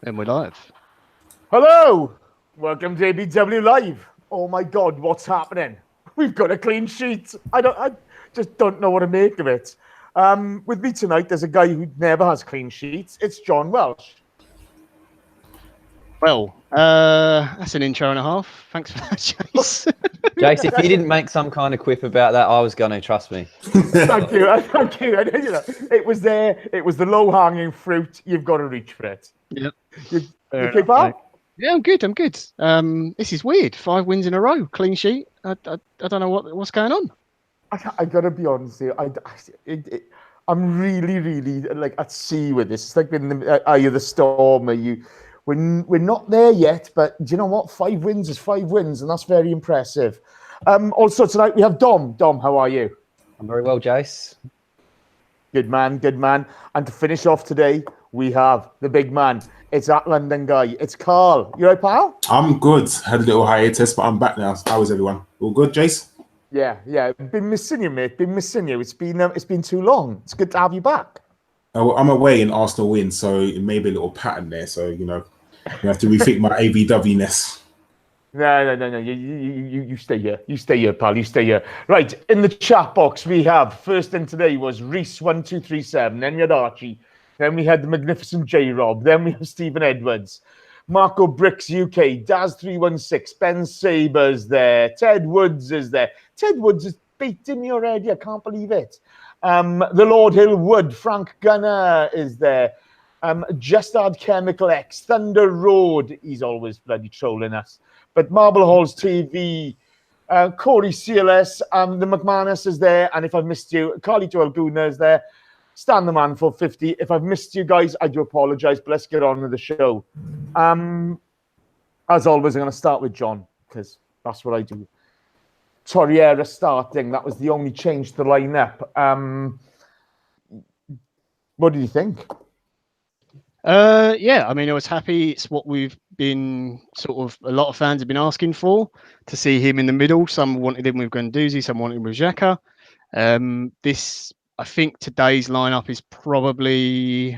And we're live. Hello, welcome to ABW Live. Oh my God, what's happening? We've got a clean sheet. I just don't know what to make of it. With me tonight, there's a guy who never has clean sheets. It's John Welsh. Well, that's an intro and a half. Thanks for that, Jace. Jace, if you didn't make some kind of quip about that, I was going to, trust me. Thank you, thank you. It was there. It was the low-hanging fruit. You've got to reach for it. Yep. You okay, pal? Yeah, I'm good. This is weird. 5 wins in a row, clean sheet. I don't know what's going on. I gotta be honest here. I'm really like at sea with this. It's like in the eye of the storm. We're not there yet, but do you know what? 5 wins is 5 wins, and that's very impressive. Also tonight we have Dom. Dom, how are you? I'm very well, Jace. Good man, good man. And to finish off today, we have the big man. It's that London guy. It's Karl. You right, pal? I'm good. Had a little hiatus, but I'm back now. How is everyone? All good, Jace? Yeah. Been missing you, mate. Been missing you. It's been too long. It's good to have you back. I'm away in Arsenal win, so it may be a little pattern there. So you have to rethink my ABW-ness. No. You stay here. You stay here, pal. You stay here. Right, in the chat box, we have, first in today was Reese1237, then we had Archie, then we had the magnificent J-Rob, then we have Stephen Edwards, Marco Bricks UK, Daz316, Ben Sabers there, Ted Woods is there. Ted Woods is beating me already. I can't believe it. The Lord Hill Wood, Frank Gunner is there. Just Add Chemical X, Thunder Road, he's always bloody trolling us. But Marble Halls TV, Corey CLS, the McManus is there. And if I've missed you, Carly Joel Guna is there. Stan the Man for 50. If I've missed you guys, I do apologise, but let's get on with the show. As always, I'm going to start with John, because that's what I do. Torreira starting, that was the only change to the lineup. What did you think? Yeah, I mean, I was happy. It's what we've been a lot of fans have been asking for, to see him in the middle. Some wanted him with Guendouzi, some wanted him with Xhaka. I think today's lineup is probably,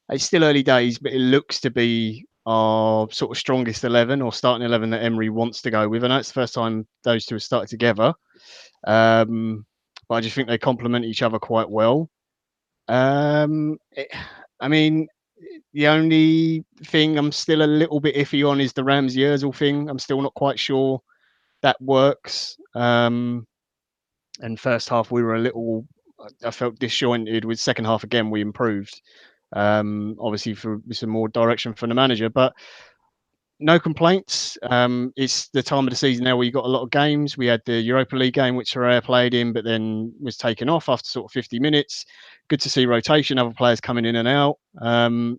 it's still early days, but it looks to be our sort of strongest 11 or starting 11 that Emery wants to go with. I know it's the first time those two have started together, but I just think they complement each other quite well. I mean, the only thing I'm still a little bit iffy on is the Ramsey Ozil thing. I'm still not quite sure that works. And first half we were I felt disjointed. With second half again we improved. Obviously with some more direction from the manager, but no complaints. It's the time of the season now where you got a lot of games. We had the Europa League game, which Herrera played in, but then was taken off after sort of 50 minutes. Good to see rotation, other players coming in and out,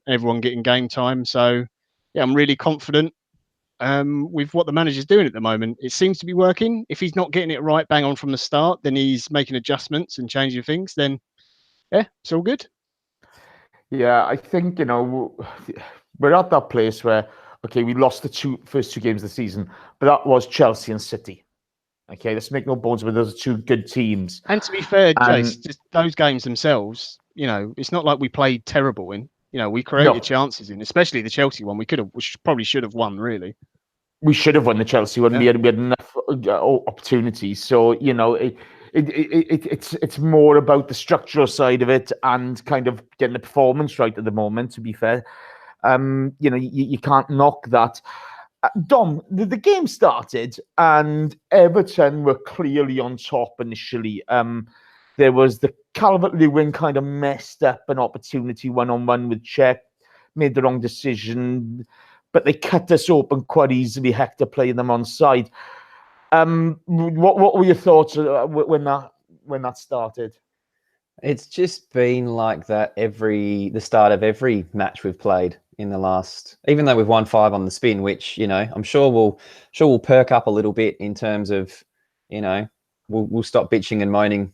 everyone getting game time. So, yeah, I'm really confident with what the manager's doing at the moment. It seems to be working. If he's not getting it right bang on from the start, then he's making adjustments and changing things. Then, yeah, it's all good. Yeah, I think, we're at that place where, okay, we lost the first two games of the season, but that was Chelsea and City. Okay, let's make no bones with those two good teams. And to be fair, Jace, just those games themselves, it's not like we played terrible in. We created chances in, especially the Chelsea one. We probably should have won, really. We should have won the Chelsea one. Yeah. We had enough opportunities. So, it's more about the structural side of it and kind of getting the performance right at the moment, to be fair. You can't knock that. Dom, the game started and Everton were clearly on top initially. There was the Calvert-Lewin kind of messed up an opportunity one-on-one with Czech, made the wrong decision, but they cut us open quite easily, Hector playing them on side. What were your thoughts when that started? It's just been like that the start of every match we've played in the last, even though we've won 5 on the spin, which, I'm sure we'll perk up a little bit in terms of, we'll stop bitching and moaning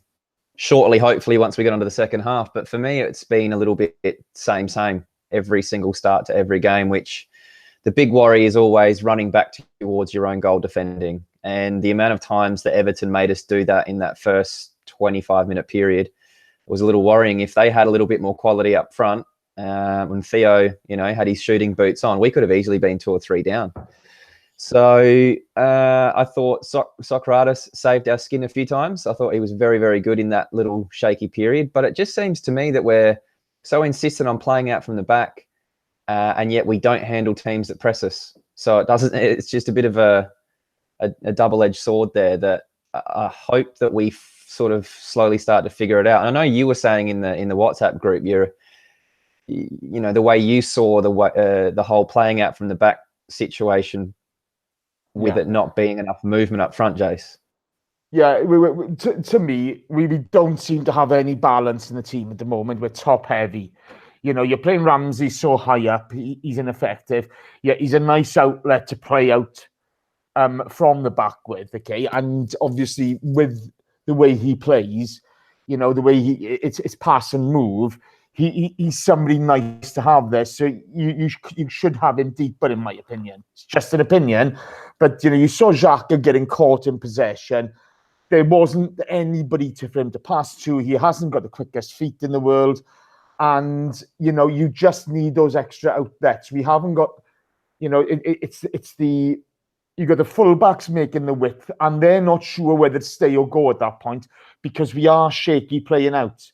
shortly, hopefully, once we get onto the second half. But for me, it's been a little bit same every single start to every game, which the big worry is always running back towards your own goal defending. And the amount of times that Everton made us do that in that first 25-minute period was a little worrying. If they had a little bit more quality up front, when Theo, had his shooting boots on, we could have easily been 2 or 3 down. So I thought Socrates saved our skin a few times. I thought he was very, very good in that little shaky period. But it just seems to me that we're so insistent on playing out from the back, and yet we don't handle teams that press us. So it's just a bit of a double-edged sword there that I hope that we sort of slowly start to figure it out. And I know you were saying in the WhatsApp group, the way you saw the whole playing out from the back situation with it not being enough movement up front, Jace. Yeah, to me, we don't seem to have any balance in the team at the moment. We're top heavy. You're playing Ramsey so high up, he's ineffective. Yeah, he's a nice outlet to play out from the back with, okay? And obviously with the way he plays, the way it's pass and move, he's somebody nice to have there. So you should have him deeper, in my opinion. It's just an opinion. But, you saw Xhaka getting caught in possession. There wasn't anybody for him to pass to. He hasn't got the quickest feet in the world. And, you just need those extra outlets. We haven't got, you've got the fullbacks making the width, and they're not sure whether to stay or go at that point because we are shaky playing out.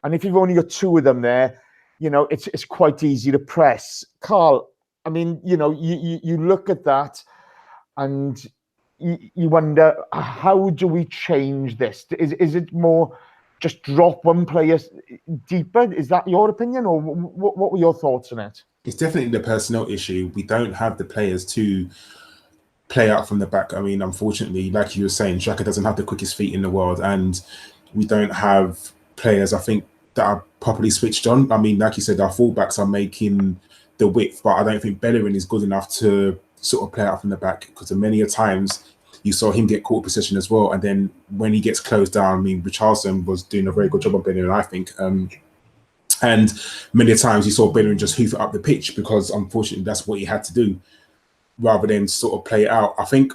And if you've only got 2 of them there, it's quite easy to press. Karl, I mean, you look at that and you wonder, how do we change this? Is it more just drop one player deeper? Is that your opinion, or what were your thoughts on it? It's definitely the personnel issue. We don't have the players to play out from the back. I mean, unfortunately, like you were saying, Xhaka doesn't have the quickest feet in the world, and we don't have players, I think, that are properly switched on. I mean, like you said, our fullbacks are making the width, but I don't think Bellerin is good enough to sort of play out from the back, because many a times you saw him get caught position as well. And then when he gets closed down, I mean, Richarlison was doing a very good job on Bellerin, I think. And many a times you saw Bellerin just hoof it up the pitch, because unfortunately that's what he had to do, rather than sort of play it out. I think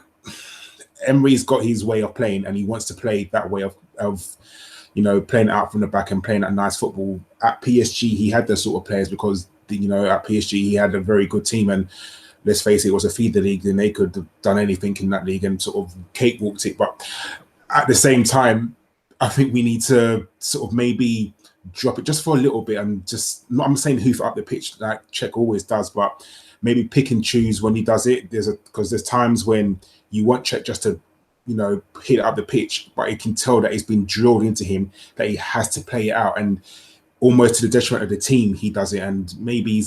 Emery's got his way of playing, and he wants to play that way of playing out from the back and playing that nice football. At PSG, he had those sort of players because, at PSG, he had a very good team. And let's face it, it was a feeder league, and they could have done anything in that league and sort of cakewalked it. But at the same time, I think we need to sort of maybe drop it just for a little bit and just, I'm saying hoof up the pitch like Czech always does, but maybe pick and choose when he does it. Because there's times when you want Czech just to, hit up the pitch, but you can tell that it's been drilled into him that he has to play it out, and almost to the detriment of the team, he does it. And maybe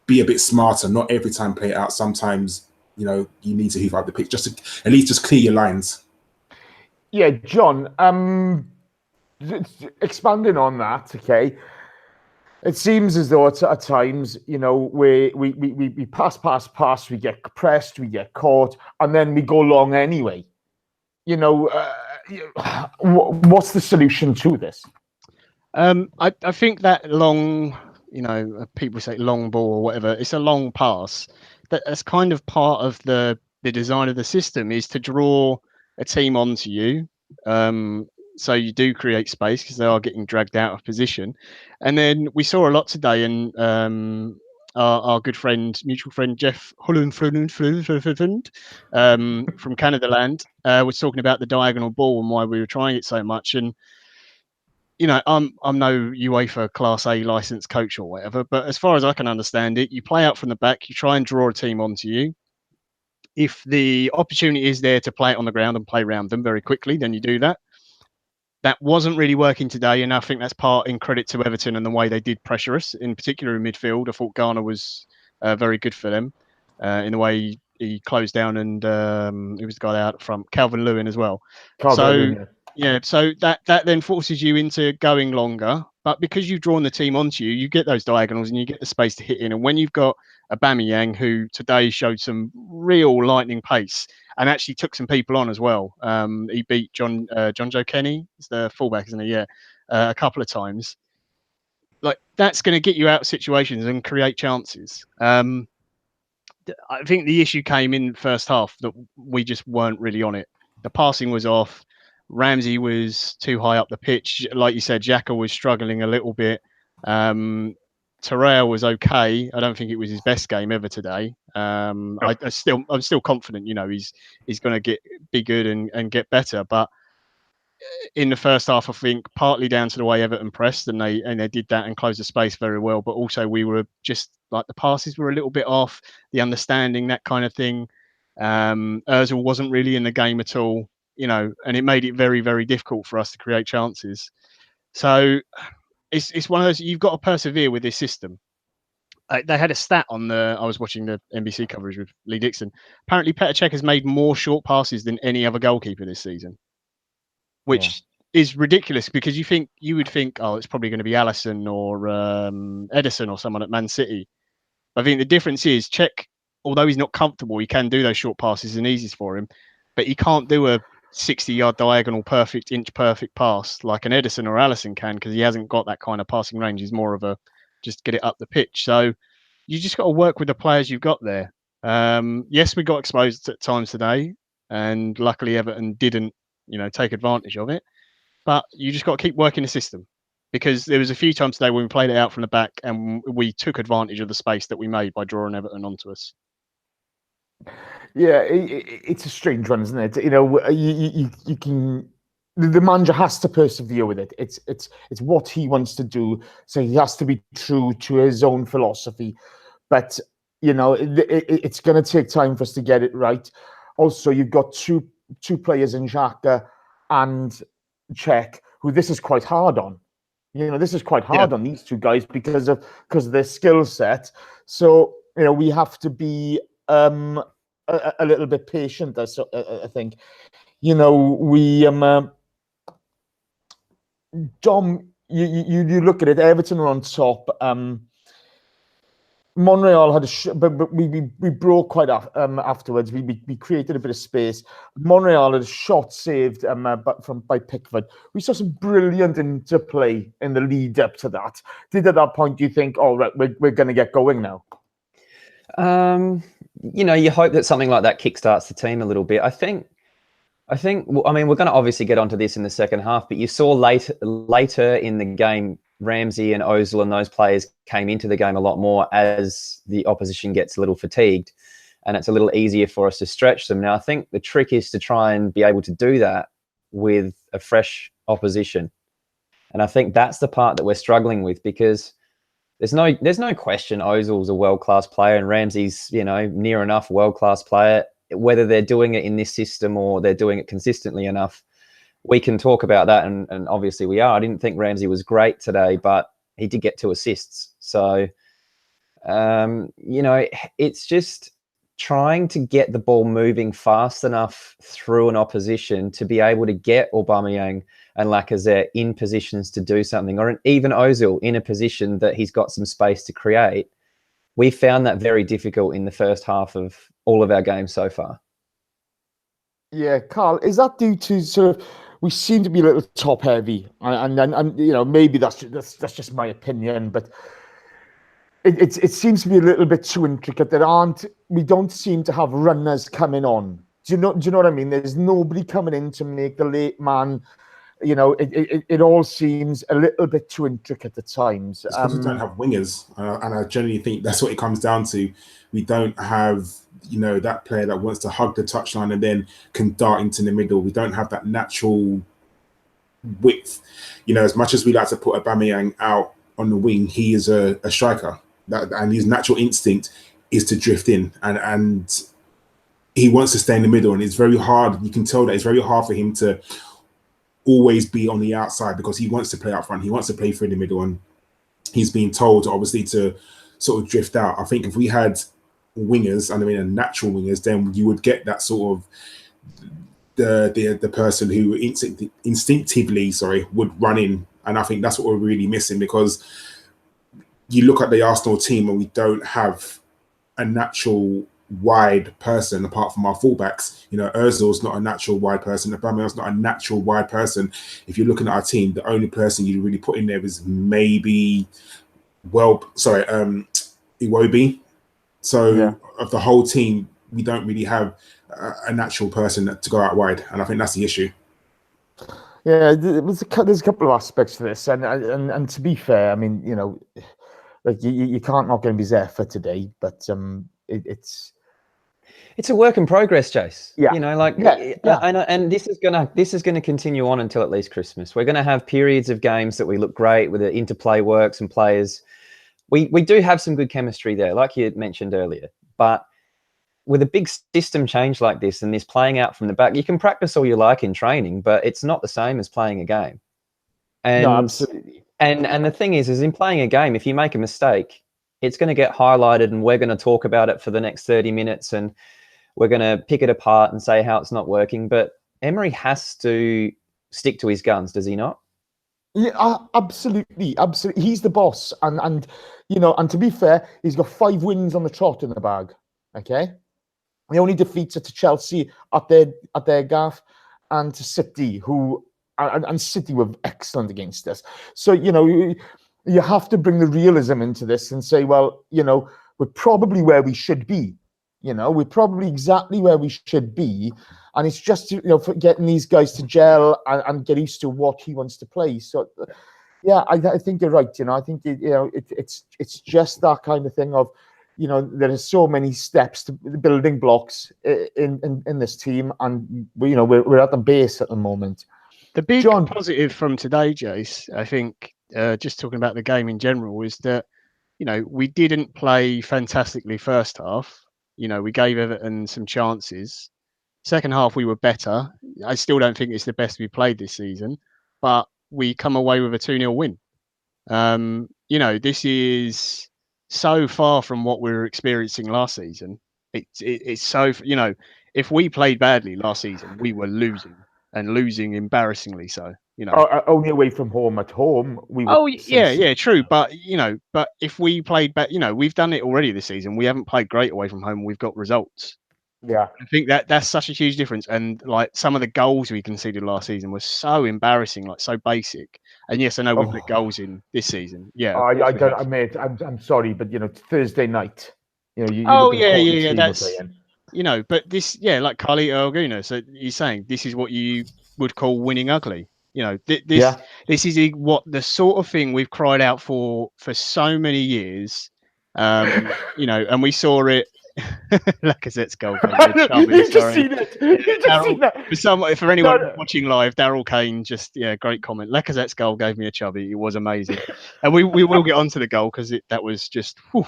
be a bit smarter, not every time play it out. Sometimes, you need to hoof up the pitch just to at least just clear your lines. Yeah, John, expanding on that, okay, it seems as though at times, we pass, we get pressed, we get caught, and then we go long anyway. What's the solution to this? I think that long, people say long ball or whatever, it's a long pass. That's kind of part of the design of the system, is to draw a team onto you. So you do create space because they are getting dragged out of position. And then we saw a lot today, and our good friend, mutual friend Jeff Holland from Canada Land was talking about the diagonal ball and why we were trying it so much. And I'm no UEFA Class A licensed coach or whatever, but as far as I can understand it, you play out from the back, you try and draw a team onto you. If the opportunity is there to play it on the ground and play around them very quickly, then you do that. That wasn't really working today, and I think that's part in credit to Everton and the way they did pressure us, in particular in midfield. I thought Garner was very good for them in the way he closed down, and he was the guy out front, Calvin Lewin as well. Yeah, so that then forces you into going longer. But because you've drawn the team onto you, you get those diagonals and you get the space to hit in. And when you've got Aubameyang, who today showed some real lightning pace and actually took some people on as well. He beat John Joe Kenny, he's the fullback, isn't he? Yeah, a couple of times. Like, that's going to get you out of situations and create chances. I think the issue came in the first half that we just weren't really on it. The passing was off. Ramsey was too high up the pitch. Like you said, Xhaka was struggling a little bit. Terrell was okay. I don't think it was his best game ever today. I'm still confident. You know, he's going to be good and get better. But in the first half, I think partly down to the way Everton pressed and they did that and closed the space very well. But also we were just like the passes were a little bit off, the understanding, that kind of thing. Ozil wasn't really in the game at all, you know, and it made it very, very difficult for us to create chances. So it's one of those, you've got to persevere with this system. They had a stat on I was watching the NBC coverage with Lee Dixon. Apparently, Petr Cech has made more short passes than any other goalkeeper this season, which is ridiculous because you would think, oh, it's probably going to be Alisson or Edison or someone at Man City. I think the difference is Cech, although he's not comfortable, he can do those short passes and easiest for him, but he can't do a 60-yard diagonal inch perfect pass like an Edison or Alisson can because he hasn't got that kind of passing range. He's more of a just get it up the pitch. So you just got to work with the players you've got there. Yes, we got exposed at times today, and luckily Everton didn't, you know, take advantage of it. But you just got to keep working the system because there was a few times today when we played it out from the back and we took advantage of the space that we made by drawing Everton onto us. Yeah, it's a strange one, isn't it? You know, you can. The manager has to persevere with it. It's what he wants to do, so he has to be true to his own philosophy. But you know, it's going to take time for us to get it right. Also, you've got two players in Xhaka and Cech, who this is quite hard on. You know, this is quite hard on these two guys because of their skill set. So you know, we have to be a little bit patient. I think. You know, we Dom, you look at it. Everton are on top. Monreal had but we broke quite afterwards. We created a bit of space. Monreal had a shot saved by Pickford. We saw some brilliant interplay in the lead up to that. Did at that point you think, all right, we're going to get going now? You know, you hope that something like that kickstarts the team a little bit. I think. I mean, we're going to obviously get onto this in the second half, but you saw later in the game, Ramsey and Ozil and those players came into the game a lot more as the opposition gets a little fatigued, and it's a little easier for us to stretch them. Now, I think the trick is to try and be able to do that with a fresh opposition, and I think that's the part that we're struggling with because there's no question Ozil's a world-class player and Ramsey's, you know, near enough world-class player. Whether they're doing it in this system or they're doing it consistently enough, we can talk about that, and obviously we are. I didn't think Ramsey was great today, but he did get 2 assists. So, you know, it's just trying to get the ball moving fast enough through an opposition to be able to get Aubameyang and Lacazette in positions to do something, or even Ozil in a position that he's got some space to create. We found that very difficult in the first half of all of our games so far. Yeah, Karl, is that due to sort of we seem to be a little top heavy, and you know, maybe that's just my opinion, but it seems to be a little bit too intricate. We don't seem to have runners coming on. Do you know what I mean? There's nobody coming in to make the late man. You know, it all seems a little bit too intricate at times. It's because we don't have wingers, and I generally think that's what it comes down to. We don't have, you know, that player that wants to hug the touchline and then can dart into the middle. We don't have that natural width. You know, as much as we like to put Aubameyang out on the wing, he is a striker, and his natural instinct is to drift in, and he wants to stay in the middle. And it's very hard. You can tell that it's very hard for him to always be on the outside because he wants to play up front. He wants to play through the middle, and he's being told obviously to sort of drift out. I think if we had wingers, and I mean natural wingers, then you would get that sort of the person who instinctively would run in, and I think that's what we're really missing because you look at the Arsenal team and we don't have a natural wide person apart from our fullbacks. You know, Ozil's not a natural wide person. Aubameyang's not a natural wide person. If you're looking at our team, the only person you really put in there is maybe Iwobi. So of the whole team, we don't really have a natural person to go out wide, and I think that's the issue. Yeah, there's a couple of aspects to this, and to be fair, I mean, you know, like you can't knock him his effort today, but it's a work in progress, Jace. Yeah. You know, like, and this is gonna continue on until at least Christmas. We're gonna have periods of games that we look great, where the interplay works and players. We do have some good chemistry there, like you mentioned earlier. But with a big system change like this and this playing out from the back, you can practice all you like in training, but it's not the same as playing a game. And, no, absolutely. And the thing is in playing a game, if you make a mistake, it's going to get highlighted and we're going to talk about it for the next 30 minutes and we're going to pick it apart and say how it's not working. But Emery has to stick to his guns, does he not? Yeah, absolutely. He's the boss. And you know, and to be fair, he's got 5 wins on the trot in the bag. Okay. The only defeats are to Chelsea at their gaff and to City, and City were excellent against us. So, you know, you have to bring the realism into this and say, well, you know, we're probably where we should be. You know, we're probably exactly where we should be. And it's just, you know, for getting these guys to gel and get used to what he wants to play. So, yeah, I think you're right. You know, I think, it's just that kind of thing of, you know, there are so many steps to the building blocks in this team, and we're at the base at the moment. The big positive from today, Jace, I think, just talking about the game in general, is that, you know, we didn't play fantastically first half. You know, we gave Everton some chances. Second half, we were better. I still don't think it's the best we played this season, but we come away with a 2-0 win. You know, this is so far from what we were experiencing last season. It's so, you know, if we played badly last season, we were losing embarrassingly so. You know, only away from home. At home, we were. Oh yeah, true. But you know, if we played back, you know, we've done it already this season. We haven't played great away from home. We've got results. Yeah, I think that's such a huge difference. And like some of the goals we conceded last season were so embarrassing, like so basic. And yes, I know we've put goals in this season. Yeah, I'm sorry, but you know, Thursday night. You know, yeah. That's you know, but this, like Carlito Alguna. So he's saying this is what you would call winning ugly. You know, this is what the sort of thing we've cried out for so many years. You know, and we saw it. Lacazette's goal. You just seen it. For anyone watching live, Daryl Kane just great comment. Lacazette's goal gave me a chubby. It was amazing, and we will get onto the goal because that was just. Whew.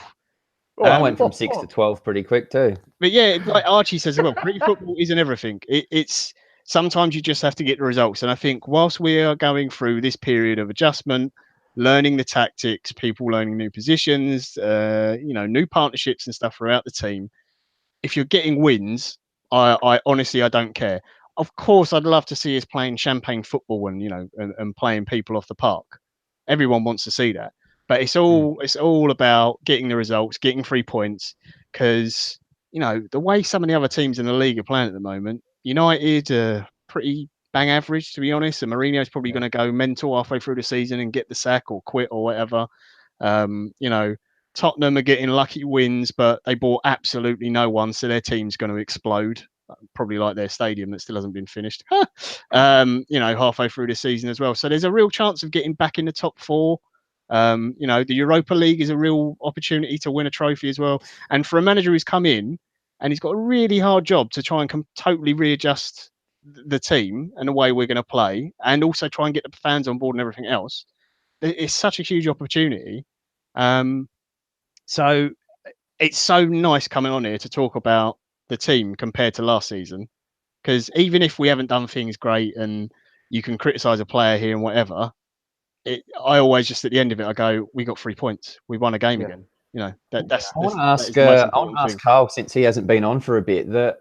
I went from 6 to 12 pretty quick too. But yeah, like Archie says as well, pretty football isn't everything. It's sometimes you just have to get the results, and I think whilst we are going through this period of adjustment, learning the tactics, people learning new positions, you know, new partnerships and stuff throughout the team. If you're getting wins, I honestly, I don't care. Of course, I'd love to see us playing champagne football and, you know, and playing people off the park. Everyone wants to see that. But it's all about getting the results, getting 3 points, because, you know, the way some of the other teams in the league are playing at the moment, United are pretty bang average, to be honest. And Mourinho's probably going to go mental halfway through the season and get the sack or quit or whatever. You know, Tottenham are getting lucky wins, but they bought absolutely no one, so their team's going to explode. Probably like their stadium that still hasn't been finished. You know, halfway through the season as well. So there's a real chance of getting back in the top 4. You know, the Europa League is a real opportunity to win a trophy as well. And for a manager who's come in and he's got a really hard job to try and totally readjust the team and the way we're going to play, and also try and get the fans on board and everything else, it's such a huge opportunity. So it's so nice coming on here to talk about the team compared to last season, because even if we haven't done things great and you can criticize a player here and whatever, I always just at the end of it I go, we got 3 points, we won a game again. You know, that's I want to ask Karl, since he hasn't been on for a bit, that,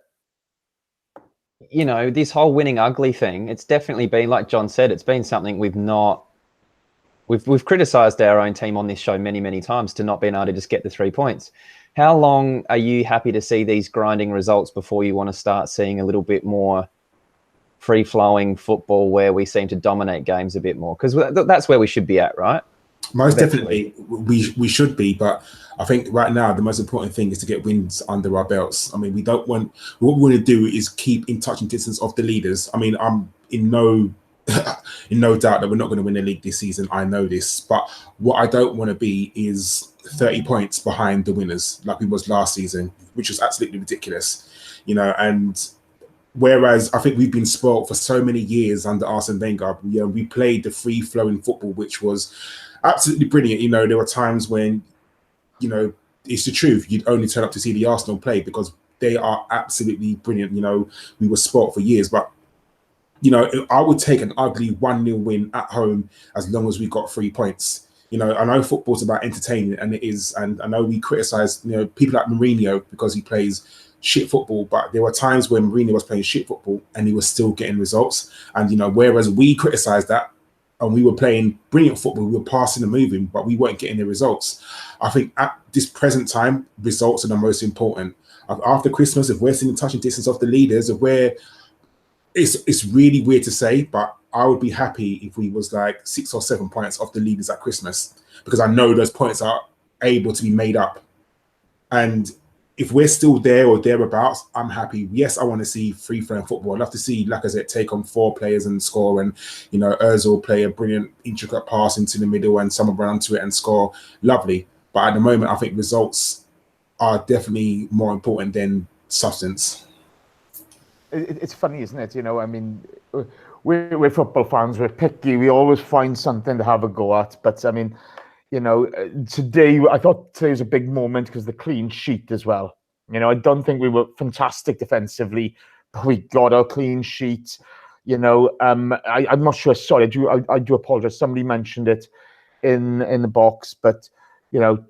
you know, this whole winning ugly thing, it's definitely been, like John said, it's been something we've criticised our own team on this show many times to not being able to just get the 3 points. How long are you happy to see these grinding results before you want to start seeing a little bit more free-flowing football where we seem to dominate games a bit more? Because that's where we should be at, right? Most definitely, we should be, but I think right now the most important thing is to get wins under our belts. I mean, what we want to do is keep in touch and distance of the leaders. I mean, I'm in no no doubt that we're not going to win the league this season. I know this, but what I don't want to be is 30 points behind the winners like we was last season, which was absolutely ridiculous, and whereas I think we've been spoilt for so many years under Arsene Wenger. We played the free-flowing football, which was absolutely brilliant. There were times when, it's the truth. You'd only turn up to see the Arsenal play because they are absolutely brilliant. We were spoilt for years, but I would take an ugly 1-0 win at home as long as we got 3 points. I know football's about entertainment, and it is. And I know we criticise, people like Mourinho because he plays shit football, but there were times when Mourinho was playing shit football and he was still getting results. And, whereas we criticised that and we were playing brilliant football, we were passing and moving, but we weren't getting the results. I think at this present time, results are the most important. After Christmas, if we're seeing touching distance of the leaders, if we're it's really weird to say, but I would be happy if we was like 6 or 7 points off the leaders at Christmas, because I know those points are able to be made up. And if we're still there or thereabouts, I'm happy. Yes, I want to see free-flowing football. I'd love to see Lacazette take on 4 players and score, and Ozil play a brilliant intricate pass into the middle and someone run onto it and score. Lovely. But at the moment, I think results are definitely more important than substance. It's funny, isn't it? I mean, we're football fans. We're picky. We always find something to have a go at. But I mean, today I thought today was a big moment because the clean sheet as well. I don't think we were fantastic defensively, but we got our clean sheet. I'm not sure. Sorry, I do apologize. Somebody mentioned it in the box, but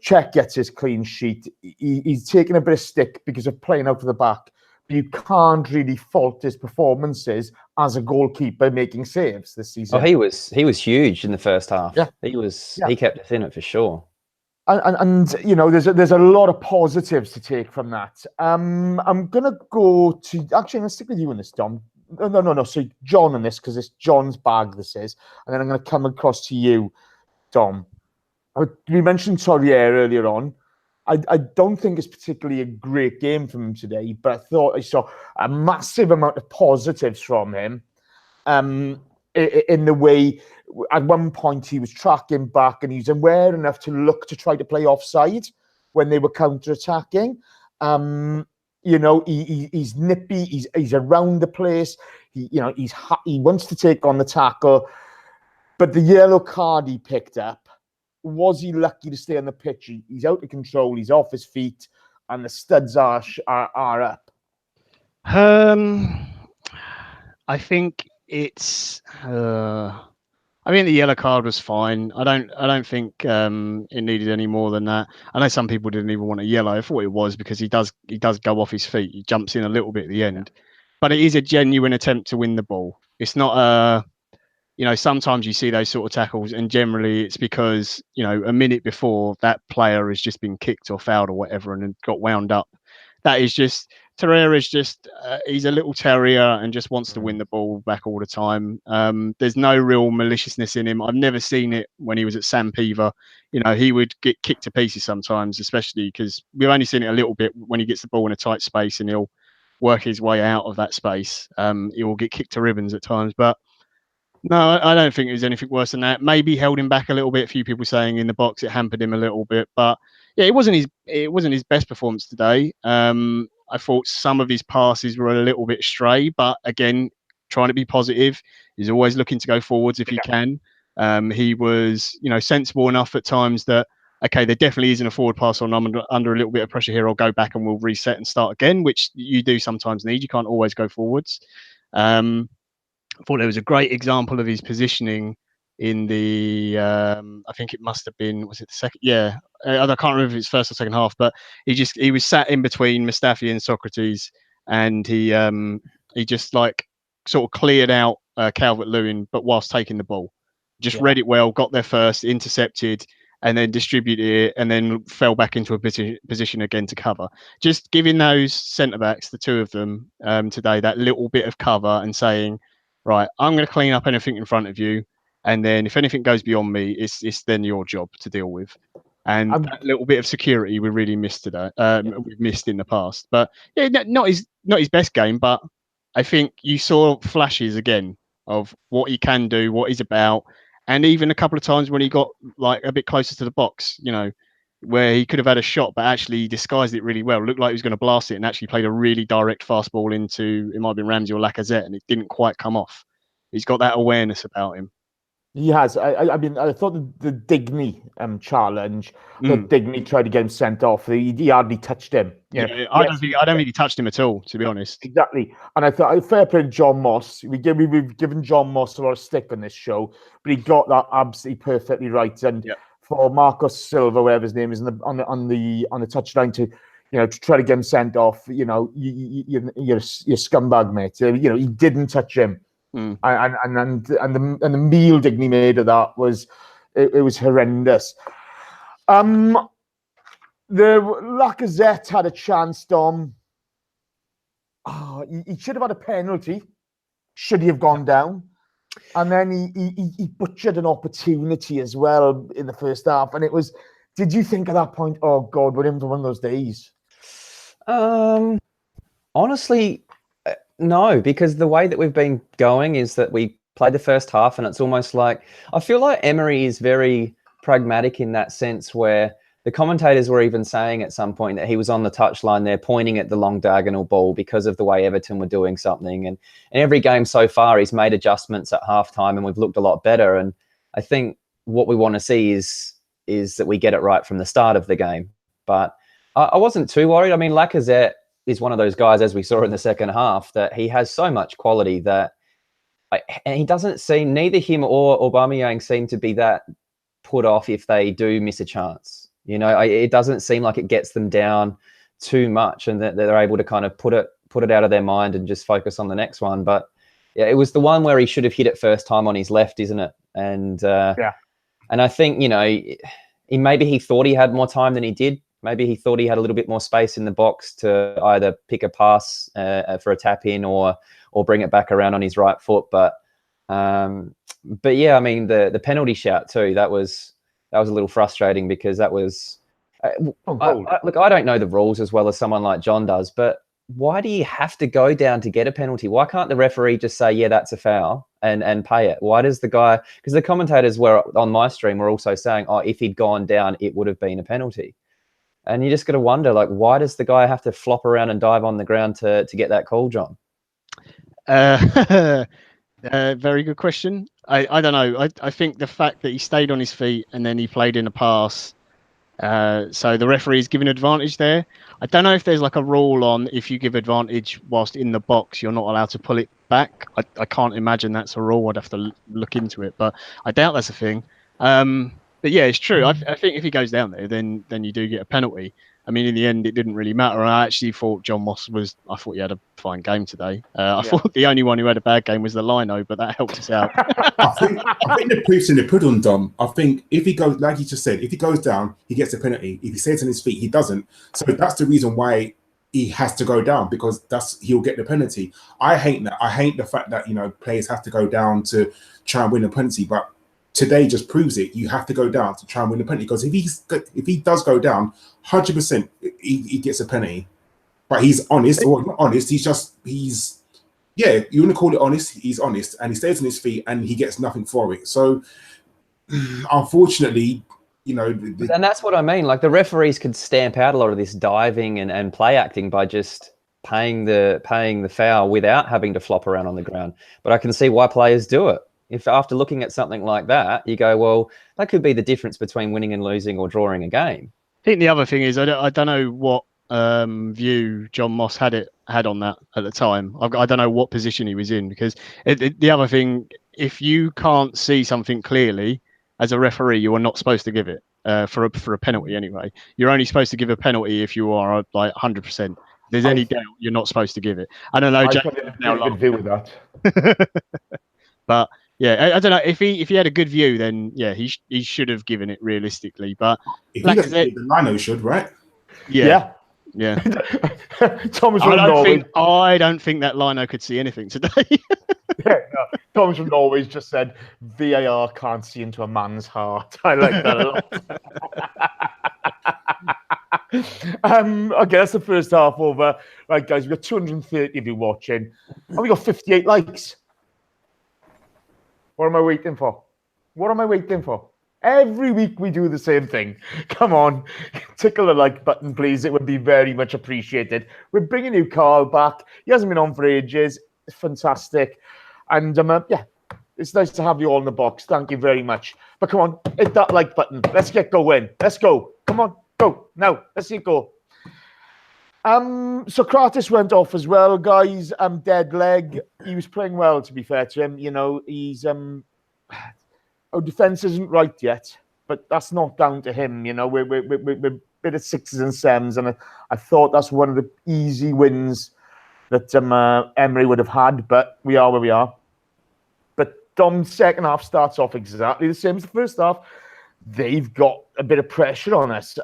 Czech gets his clean sheet. He's taking a bit of stick because of playing out of the back. But you can't really fault his performances as a goalkeeper making saves this season. Oh, he was huge in the first half. Yeah. He kept us in it for sure. And there's a lot of positives to take from that. I'm gonna go to actually I'm gonna stick with you in this, Dom. No. So John on this, because it's John's bag. This is, and then I'm gonna come across to you, Dom. We mentioned Torrier earlier on. I don't think it's particularly a great game from him today, but I thought I saw a massive amount of positives from him. In the way, at one point he was tracking back and he was aware enough to look to try to play offside when they were counter-attacking. He's nippy. He's around the place. He wants to take on the tackle, but the yellow card he picked up. Was he lucky to stay on the pitch? He's out of control. He's off his feet, and the studs are up. I think it's. I mean, the yellow card was fine. I don't think it needed any more than that. I know some people didn't even want a yellow. I thought it was because he does go off his feet. He jumps in a little bit at the end, but it is a genuine attempt to win the ball. It's not a. Sometimes you see those sort of tackles, and generally it's because, a minute before that player has just been kicked or fouled or whatever and got wound up. That is just, Torreira is just, he's a little terrier and just wants to win the ball back all the time. There's no real maliciousness in him. I've never seen it when he was at Sampiva. He would get kicked to pieces sometimes, especially because we've only seen it a little bit when he gets the ball in a tight space and he'll work his way out of that space. He will get kicked to ribbons at times, but no, I don't think it was anything worse than that. Maybe held him back a little bit. A few people saying in the box it hampered him a little bit, but yeah, it wasn't his best performance today. I thought some of his passes were a little bit stray, but again, trying to be positive. He's always looking to go forwards if he can. He was, sensible enough at times that okay, there definitely isn't a forward pass on. I'm under a little bit of pressure here. I'll go back and we'll reset and start again, which you do sometimes need. You can't always go forwards. I thought there was a great example of his positioning in the, I think it must have been, was it the second? Yeah, I can't remember if it's first or second half, but he was sat in between Mustafi and Socrates, and he just like sort of cleared out Calvert-Lewin, but whilst taking the ball, just read it well, got there first, intercepted, and then distributed it, and then fell back into a position again to cover. Just giving those centre backs, the two of them today, that little bit of cover and saying, right, I'm going to clean up anything in front of you, and then if anything goes beyond me, it's then your job to deal with. And that little bit of security we really missed today. We've missed in the past, but yeah, not his best game, but I think you saw flashes again of what he can do, what he's about, and even a couple of times when he got like a bit closer to the box, where he could have had a shot, but actually he disguised it really well. Looked like he was going to blast it, and actually played a really direct fast ball into, it might have been Ramsey or Lacazette, and it didn't quite come off. He's got that awareness about him. He has. I mean, I thought the Digny challenge, that Digny tried to get him sent off. He hardly touched him. I don't think he touched him at all, to be honest. Exactly. And I thought, fair play to John Moss. We've given John Moss a lot of stick on this show, but he got that absolutely perfectly right. And for Marcos Silva, whatever his name is, on the touchline to try to get him sent off, you're a scumbag, mate. He didn't touch him. And the meal Digny made of that was horrendous. The Lacazette had a chance, Dom. He should have had a penalty. Should he have gone down? And then he butchered an opportunity as well in the first half. And it was, did you think at that point, oh God, we're in for one of those days? Honestly, no, because the way that we've been going is that we played the first half, and it's almost like, I feel like Emery is very pragmatic in that sense, where the commentators were even saying at some point that he was on the touchline there pointing at the long diagonal ball because of the way Everton were doing something. And in every game so far, he's made adjustments at halftime, and we've looked a lot better. And I think what we want to see is that we get it right from the start of the game. But I wasn't too worried. I mean, Lacazette is one of those guys, as we saw in the second half, that he has so much quality that, and he doesn't seem, neither him or Aubameyang seem to be that put off if they do miss a chance. It doesn't seem like it gets them down too much, and that they're able to kind of put it out of their mind and just focus on the next one. But yeah, it was the one where he should have hit it first time on his left, isn't it? And and I think maybe he thought he had more time than he did. Maybe he thought he had a little bit more space in the box to either pick a pass for a tap in or bring it back around on his right foot. But yeah, I mean the penalty shout too. That was a little frustrating because that was. Look, I don't know the rules as well as someone like John does, but why do you have to go down to get a penalty? Why can't the referee just say, yeah, that's a foul and pay it? Why does the guy? Because the commentators were on my stream were also saying, oh, if he'd gone down, it would have been a penalty. And you just got to wonder, like, why does the guy have to flop around and dive on the ground to get that call, John? Very good question. I don't know. I think the fact that he stayed on his feet and then he played in a pass, so the referee's given advantage there. I don't know if there's like a rule on if you give advantage whilst in the box, you're not allowed to pull it back. I can't imagine that's a rule. I'd have to look into it, but I doubt that's a thing. But yeah, it's true. I think if he goes down there, then you do get a penalty. I mean, in the end, it didn't really matter. I actually thought John Moss I thought he had a fine game today. I thought the only one who had a bad game was the Lino, but that helped us out. I think the proof's in the pudding, Dom. I think if he goes, like you just said, if he goes down, he gets a penalty. If he stays on his feet, he doesn't. So that's the reason why he has to go down, because he'll get the penalty. I hate that. I hate the fact that players have to go down to try and win a penalty, but today just proves it. You have to go down to try and win the penalty, because if he does go down, 100% he gets a penalty. But he's honest, or not honest. You want to call it honest. He's honest, and he stays on his feet, and he gets nothing for it. So, unfortunately, and that's what I mean. Like, the referees could stamp out a lot of this diving and play acting by just paying the foul without having to flop around on the ground. But I can see why players do it. If after looking at something like that, you go, well, that could be the difference between winning and losing or drawing a game. I think the other thing is, I don't know what view John Moss had on that at the time. I don't know what position he was in, because the other thing, if you can't see something clearly as a referee, you are not supposed to give it for a penalty anyway. You're only supposed to give a penalty if you are like 100%. If there's any doubt, you're not supposed to give it. I don't know. Jack, now good view with that. But yeah, I don't know if he had a good view, then yeah, he should have given it realistically. But if he doesn't, the Lino should, right? Yeah. Thomas from Norway. I don't think that Lino could see anything today. Thomas from Norway just said VAR can't see into a man's heart. I like that a lot. Okay, that's the first half over. Right, guys, we've got 230 of you watching, and we got 58 likes. What am I waiting for? What am I waiting for? Every week we do the same thing. Come on, tickle the like button, please. It would be very much appreciated. We're bringing you Karl back. He hasn't been on for ages. It's fantastic. And yeah, it's nice to have you all in the box. Thank you very much. But come on, hit that like button. Let's get going. Let's go. Come on, go. Now, let's see it go. Socrates went off as well, guys. Dead leg. He was playing well, to be fair to him. You know, he's our defense isn't right yet, but that's not down to him. You know, we're a bit of 6s and 7s, and I thought that's one of the easy wins that Emery would have had, but we are where we are. But Dom's second half starts off exactly the same as the first half. They've got a bit of pressure on us.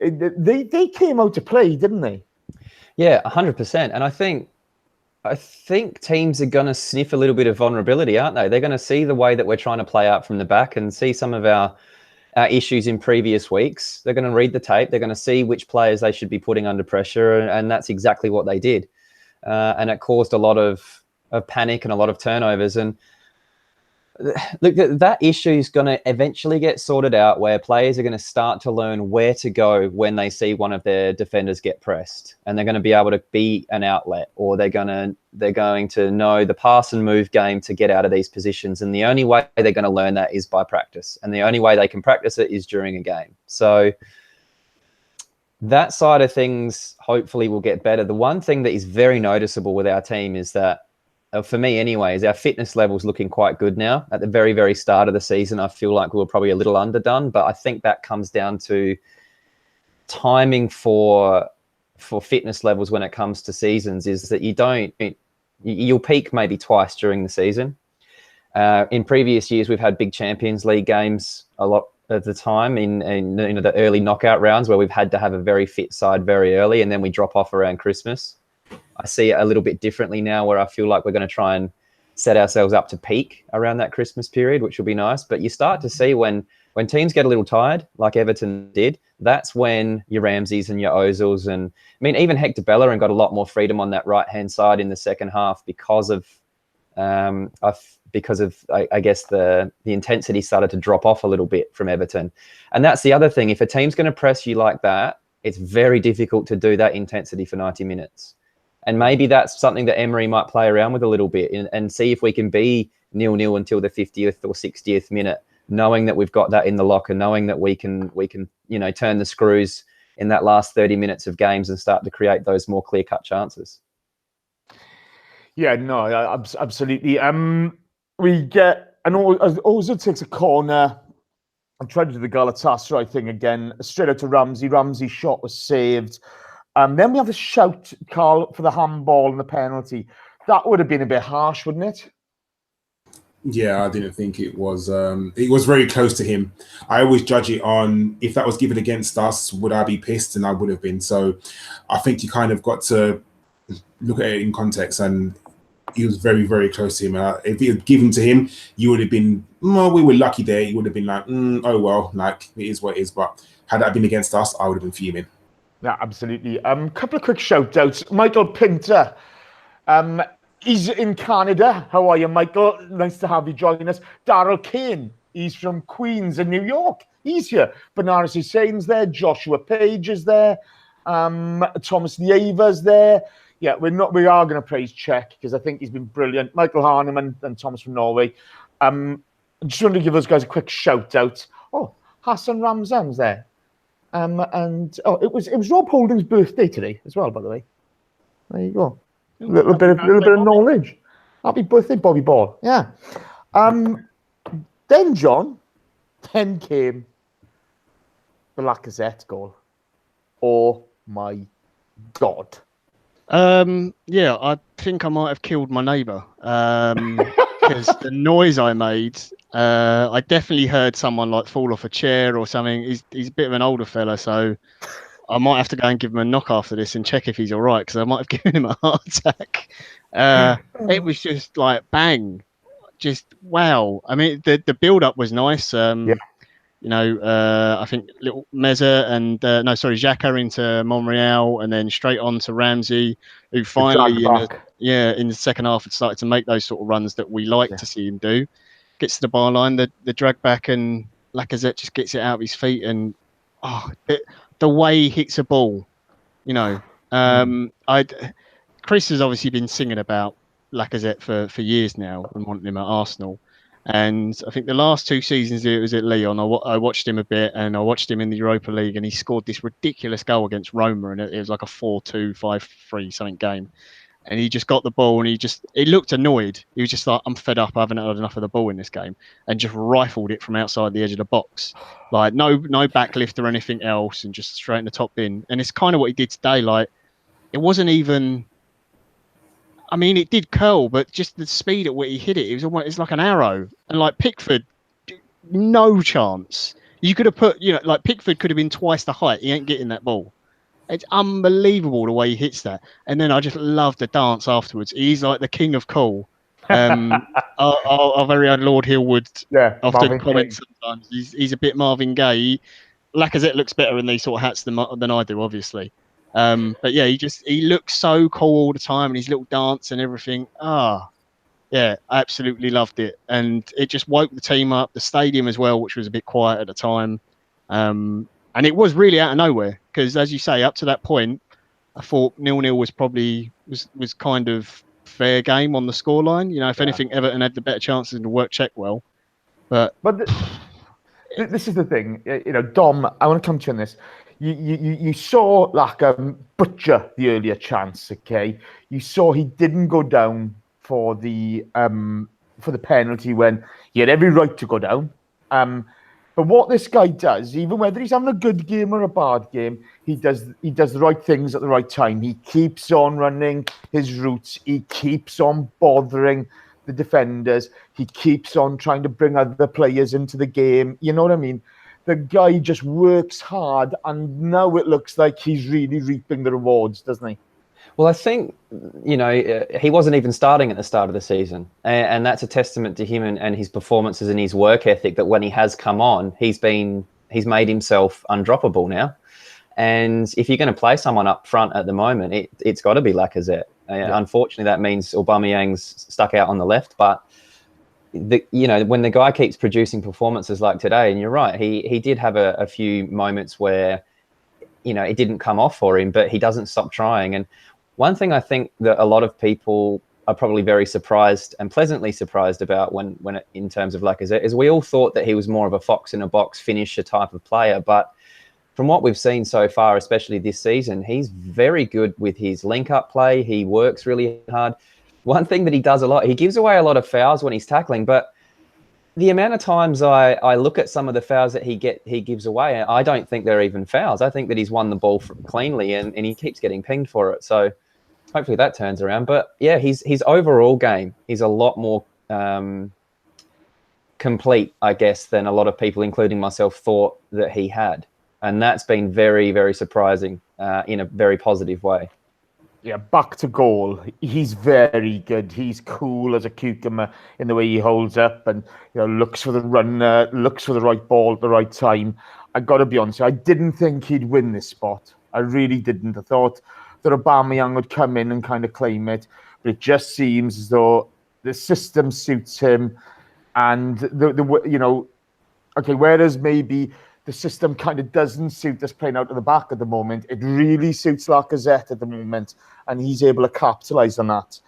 They came out to play, didn't they? Yeah, 100%. And I think teams are going to sniff a little bit of vulnerability, aren't they? They're going to see the way that we're trying to play out from the back and see some of our issues in previous weeks. They're going to read the tape. They're going to see which players they should be putting under pressure. And that's exactly what they did. And it caused a lot of panic and a lot of turnovers. And look, that issue is going to eventually get sorted out, where players are going to start to learn where to go when they see one of their defenders get pressed, and they're going to be able to be an outlet, or they're going to know the pass and move game to get out of these positions. And the only way they're going to learn that is by practice, and the only way they can practice it is during a game. So that side of things hopefully will get better. The one thing that is very noticeable with our team is that, for me anyways, our fitness level's looking quite good now. At the very, very start of the season, I feel like we were probably a little underdone, but I think that comes down to timing for fitness levels when it comes to seasons, is that you'll peak maybe twice during the season. In previous years, we've had big Champions League games a lot of the time in the early knockout rounds, where we've had to have a very fit side very early, and then we drop off around Christmas. I see it a little bit differently now, where I feel like we're going to try and set ourselves up to peak around that Christmas period, which will be nice. But you start to see when teams get a little tired, like Everton did, that's when your Ramseys and your Ozils, and I mean, even Hector Bellerin got a lot more freedom on that right-hand side in the second half because of I guess the intensity started to drop off a little bit from Everton. And that's the other thing. If a team's going to press you like that, it's very difficult to do that intensity for 90 minutes. And maybe that's something that Emery might play around with a little bit and see if we can be 0-0 until the 50th or 60th minute, knowing that we've got that in the locker, knowing that we can turn the screws in that last 30 minutes of games and start to create those more clear-cut chances. Yeah, no, absolutely. We get Ozil takes a corner. I'm trying to do the Galatasaray thing again. Straight out to Ramsey. Ramsey's shot was saved. Then we have a shout, Karl, for the handball and the penalty. That would have been a bit harsh, wouldn't it? Yeah, I didn't think it was. It was very close to him. I always judge it on, if that was given against us, would I be pissed? And I would have been. So I think you kind of got to look at it in context, and he was very, very close to him. If it had given to him, you would have been, we were lucky there. You would have been like, oh, well, like, it is what it is. But had that been against us, I would have been fuming. Yeah, absolutely. Couple of quick shout-outs. Michael Pinter. He's in Canada. How are you, Michael? Nice to have you join us. Daryl Kane. He's from Queens in New York. He's here. Benares Hussein's there. Joshua Page is there. Thomas Nieva's there. Yeah, we are going to praise Czech because I think he's been brilliant. Michael Harneman and Thomas from Norway. I just wanted to give those guys a quick shout-out. Oh, Hassan Ramzan's there. It was Rob Holding's birthday today as well, by the way. There you go. A little bit of knowledge. Happy birthday, Bobby Ball. Yeah. Then came the Lacazette goal. Oh my God. Yeah, I think I might have killed my neighbour because the noise I made. I definitely heard someone like fall off a chair or something. He's a bit of an older fella, so I might have to go and give him a knock after this and check if he's all right, because I might have given him a heart attack. It was just like bang, just wow. I mean, the build up was nice. Yeah. You know, I think little Meza and Xhaka into Monreal, and then straight on to Ramsey, who finally in the second half, had started to make those sort of runs that we like to see him do. Gets to the bar line, the drag back, and Lacazette just gets it out of his feet. And the way he hits a ball, Chris has obviously been singing about Lacazette for years now and wanting him at Arsenal. And I think the last 2 seasons it was at Lyon. I watched him a bit, and I watched him in the Europa League, and he scored this ridiculous goal against Roma, and it was like a 4-2, 5-3 something game. And he just got the ball, and he looked annoyed. He was just like, I'm fed up. I haven't had enough of the ball in this game, and just rifled it from outside the edge of the box, like no backlift or anything else, and just straight in the top bin. And it's kind of what he did today. Like, it wasn't even. I mean, it did curl, but just the speed at which he hit it, it's like an arrow. And like Pickford, no chance. You could have put, like Pickford could have been twice the height. He ain't getting that ball. It's unbelievable the way he hits that. And then I just love the dance afterwards. He's like the king of cool. Our very own Lord Hillwood often comments sometimes. He's a bit Marvin Gaye. Lacazette looks better in these sort of hats than I do, obviously. But yeah, he looks so cool all the time, and his little dance and everything. Yeah, I absolutely loved it, and it just woke the team up. The stadium as well, which was a bit quiet at the time, and it was really out of nowhere because, as you say, up to that point, I thought 0-0 was probably was kind of fair game on the scoreline. If anything, Everton had the better chances and the work checked well, but this is the thing, Dom. I want to come to you on this. You saw butcher the earlier chance, okay? You saw he didn't go down for the penalty when he had every right to go down. But what this guy does, even whether he's having a good game or a bad game, he does the right things at the right time. He keeps on running his routes. He keeps on bothering the defenders. He keeps on trying to bring other players into the game. You know what I mean? The guy just works hard, and now it looks like he's really reaping the rewards, doesn't he? Well, I think, he wasn't even starting at the start of the season. And that's a testament to him and his performances and his work ethic, that when he has come on, he's made himself undroppable now. And if you're going to play someone up front at the moment, it's got to be Lacazette. Unfortunately, that means Aubameyang's stuck out on the left, but when the guy keeps producing performances like today, and you're right, he did have a few moments where, it didn't come off for him, but he doesn't stop trying. And one thing I think that a lot of people are probably very surprised and pleasantly surprised about when in terms of Lacazette is we all thought that he was more of a fox in a box finisher type of player, but from what we've seen so far, especially this season, he's very good with his link-up play. He works really hard. One thing that he does a lot, he gives away a lot of fouls when he's tackling, but the amount of times I look at some of the fouls that he gives away, I don't think they're even fouls. I think that he's won the ball cleanly, and he keeps getting pinged for it. So hopefully that turns around. But yeah, his overall game is a lot more complete, I guess, than a lot of people, including myself, thought that he had. And that's been very, very surprising in a very positive way. Yeah, back to goal. He's very good. He's cool as a cucumber in the way he holds up and looks for the runner, looks for the right ball at the right time. I got to be honest, I didn't think he'd win this spot. I really didn't. I thought that Aubameyang would come in and kind of claim it, but it just seems as though the system suits him, and whereas maybe the system kind of doesn't suit us playing out of the back at the moment, it really suits Lacazette at the moment, and he's able to capitalise on that.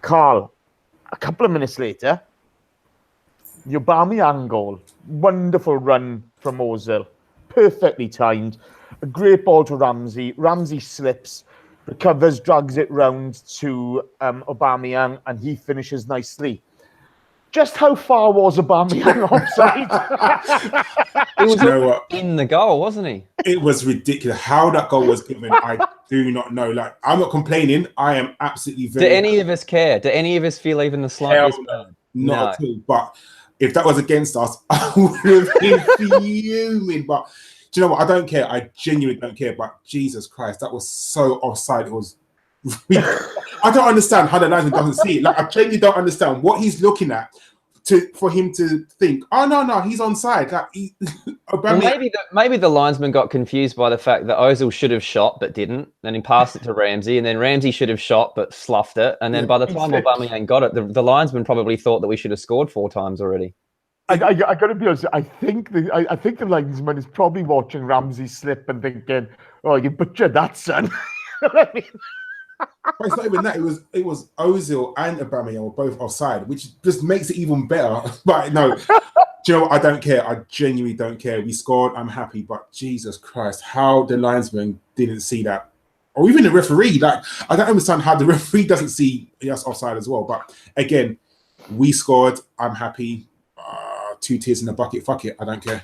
Karl, a couple of minutes later, the Aubameyang goal. Wonderful run from Ozil. Perfectly timed. A great ball to Ramsey. Ramsey slips, recovers, drags it round to Aubameyang, and he finishes nicely. Just how far was Aubameyang offside? He was in the goal, wasn't he? It was ridiculous. How that goal was given, I do not know. Like, I'm not complaining. I am absolutely very... Do any of us care? Do any of us feel even the slightest? Not at all. But if that was against us, I would have been fuming. But do you know what? I don't care. I genuinely don't care. But Jesus Christ, that was so offside. It was... I don't understand how the linesman doesn't see it. Like, I genuinely don't understand what he's looking at for him to think, oh no, he's onside. Like well, maybe the linesman got confused by the fact that Ozil should have shot but didn't, and he passed it to Ramsey, and then Ramsey should have shot but sloughed it, and then by the time Aubameyang got it, the linesman probably thought that we should have scored 4 times already. I got to be honest. I think the linesman is probably watching Ramsey slip and thinking, "Oh, you butchered that, son." You know what I mean? But it's not even that. It was Ozil and Aubameyang were both offside, which just makes it even better. But no, do you know what? I don't care. I genuinely don't care. We scored. I'm happy. But Jesus Christ, how the linesman didn't see that, or even the referee. Like, I don't understand how the referee doesn't see us offside as well. But again, we scored. I'm happy. 2 tears in the bucket. Fuck it. I don't care.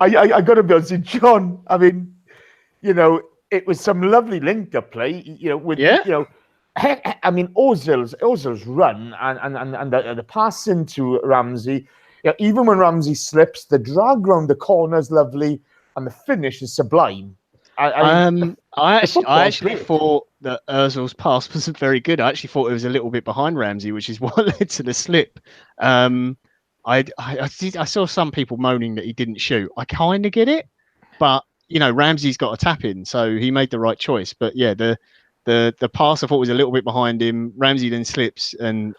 I got to be honest with you, John. I mean, you know, it was some lovely link-up play. You know, with you know, I mean, Ozil's run and the pass into Ramsey. You know, even when Ramsey slips, the drag round the corner is lovely, and the finish is sublime. I actually thought that Ozil's pass wasn't very good. I actually thought it was a little bit behind Ramsey, which is what led to the slip. I saw some people moaning that he didn't shoot. I kind of get it, but you know, Ramsey's got a tap in, so he made the right choice. But yeah, the pass I thought was a little bit behind him. Ramsey then slips, and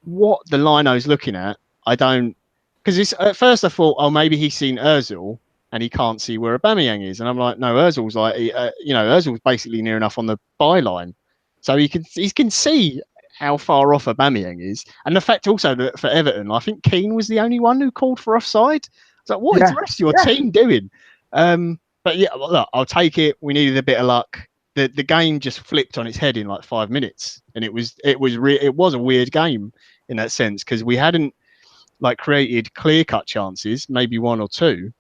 what the lino's looking at, I don't, because at first I thought, oh, maybe he's seen Ozil and he can't see where Aubameyang is, and I'm like, no, Ozil's like, you know, Ozil's basically near enough on the byline, so he can see how far off Aubameyang is, and the fact also that for Everton, I think Keane was the only one who called for offside. It's like, what is the rest of your team doing? But yeah, look, I'll take it. We needed a bit of luck. The game just flipped on its head in like 5 minutes, and it was a weird game in that sense, because we hadn't like created clear-cut chances, maybe 1 or 2,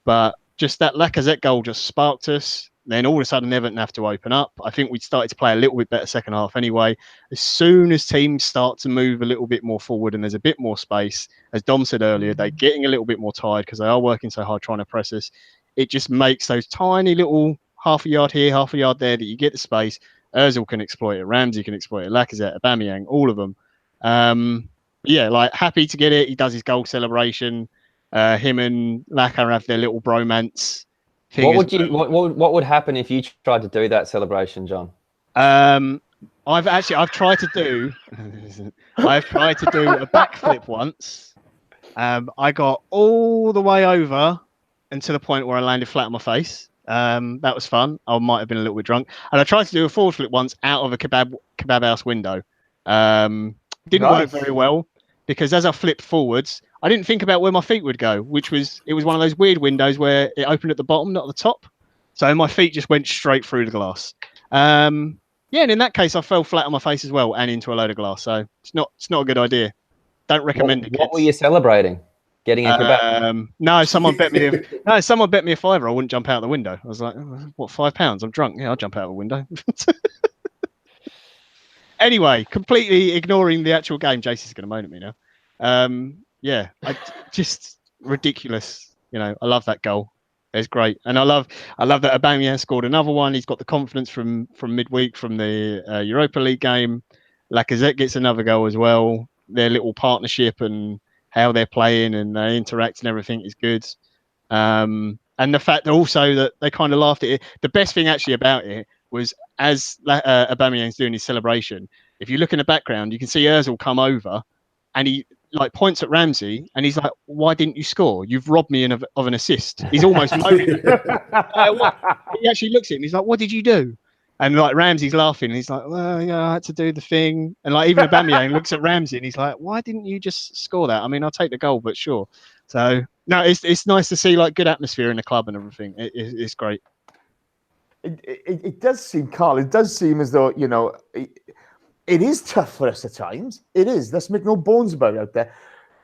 but just that Lacazette goal just sparked us. Then all of a sudden Everton have to open up. I think we started to play a little bit better second half anyway. As soon as teams start to move a little bit more forward and there's a bit more space, as Dom said earlier, they're getting a little bit more tired because they are working so hard trying to press us. It just makes those tiny little half a yard here, half a yard there that you get the space. Ozil can exploit it. Ramsey can exploit it. Lacazette, Aubameyang, all of them. Yeah, like happy to get it. He does his goal celebration. Him and Laka have their little bromance. What would happen if you tried to do that celebration, John? I've tried to do a backflip once. I got all the way over and to the point where I landed flat on my face. That was fun. I might have been a little bit drunk. And I tried to do a forward flip once out of a kebab house window. Didn't work very well, because as I flipped forwards, I didn't think about where my feet would go, it was one of those weird windows where it opened at the bottom, not at the top. So my feet just went straight through the glass. Yeah, and in that case, I fell flat on my face as well and into a load of glass. So it's not a good idea. Don't recommend it. What were you celebrating? Getting a kebab? No, someone bet me a fiver. I wouldn't jump out the window. I was like, what, £5? I'm drunk. Yeah, I'll jump out the window. Anyway, completely ignoring the actual game. Jason's going to moan at me now. Yeah, just ridiculous. You know, I love that goal. It's great, and I love that Aubameyang scored another one. He's got the confidence from midweek from the Europa League game. Lacazette gets another goal as well. Their little partnership and how they're playing and they interact and everything is good. And the fact that also that they kind of laughed at it. The best thing actually about it was as Aubameyang's doing his celebration, if you look in the background, you can see Ozil come over and he like points at Ramsey and he's like, "Why didn't you score? You've robbed me of an assist." He's almost moaning. He actually looks at him. He's like, "What did you do?" And like Ramsey's laughing. And he's like, "Well, yeah, I had to do the thing." And like even Aubameyang looks at Ramsey and he's like, "Why didn't you just score that? I mean, I'll take the goal, but sure." So no, it's nice to see like good atmosphere in the club and everything. It's great. It does seem, Karl, it does seem as though, you know, it is tough for us at times. It is. Let's make no bones about it out there.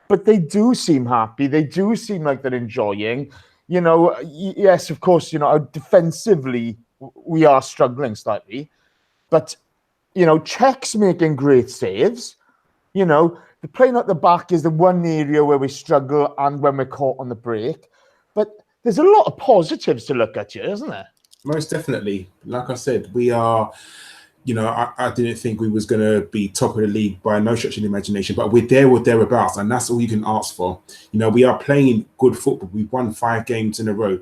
But they do seem happy. They do seem like they're enjoying. You know, yes, of course, you know, defensively, we are struggling slightly. But, you know, Czech's making great saves. You know, the playing at the back is the one area where we struggle and when we're caught on the break. But there's a lot of positives to look at here, isn't there? Most definitely. Like I said, we are I didn't think we was going to be top of the league by no stretch of the imagination, but we're there or thereabouts, and that's all you can ask for. We are playing good football. We've won 5 games in a row.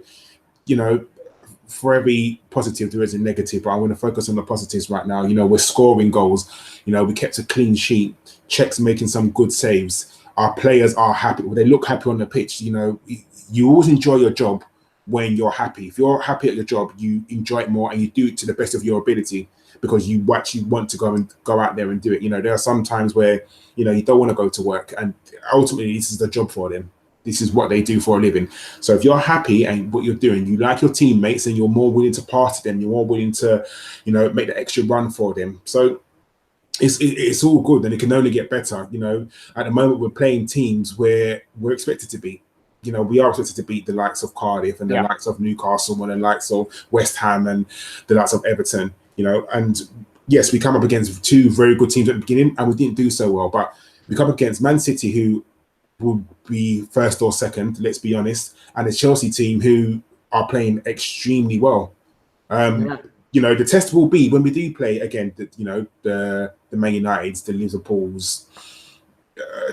For every positive, there is a negative, but I want to focus on the positives right now. We're scoring goals. We kept a clean sheet. Czech's making some good saves. Our players are happy. They look happy on the pitch. You always enjoy your job when you're happy. If you're happy at your job, you enjoy it more and you do it to the best of your ability because you actually want to go out there and do it. There are some times where, you don't want to go to work, and ultimately this is the job for them. This is what they do for a living. So if you're happy and what you're doing, you like your teammates, and you're more willing to pass to them, you're more willing to, make the extra run for them. So it's all good, and it can only get better. At the moment we're playing teams where we're expected to beat. We are expected to beat the likes of Cardiff and the likes of Newcastle and the likes of West Ham and the likes of Everton. And yes, we come up against 2 very good teams at the beginning, and we didn't do so well. But we come against Man City, who will be first or second, let's be honest, and the Chelsea team, who are playing extremely well. The test will be when we do play again. The Man Uniteds, the Liverpools,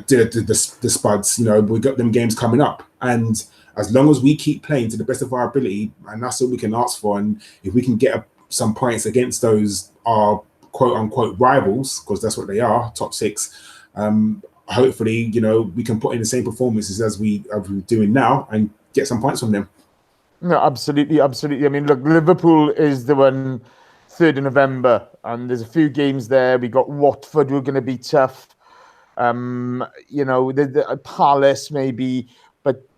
the Spuds. We got them games coming up, and as long as we keep playing to the best of our ability, and that's all we can ask for, and if we can get some points against those our quote unquote rivals, because that's what they are, top 6. Hopefully, we can put in the same performances as we're doing now and get some points from them. No, absolutely. I mean, look, Liverpool is the one 3rd of November, and there's a few games there. We got Watford, who are going to be tough. The Palace maybe, but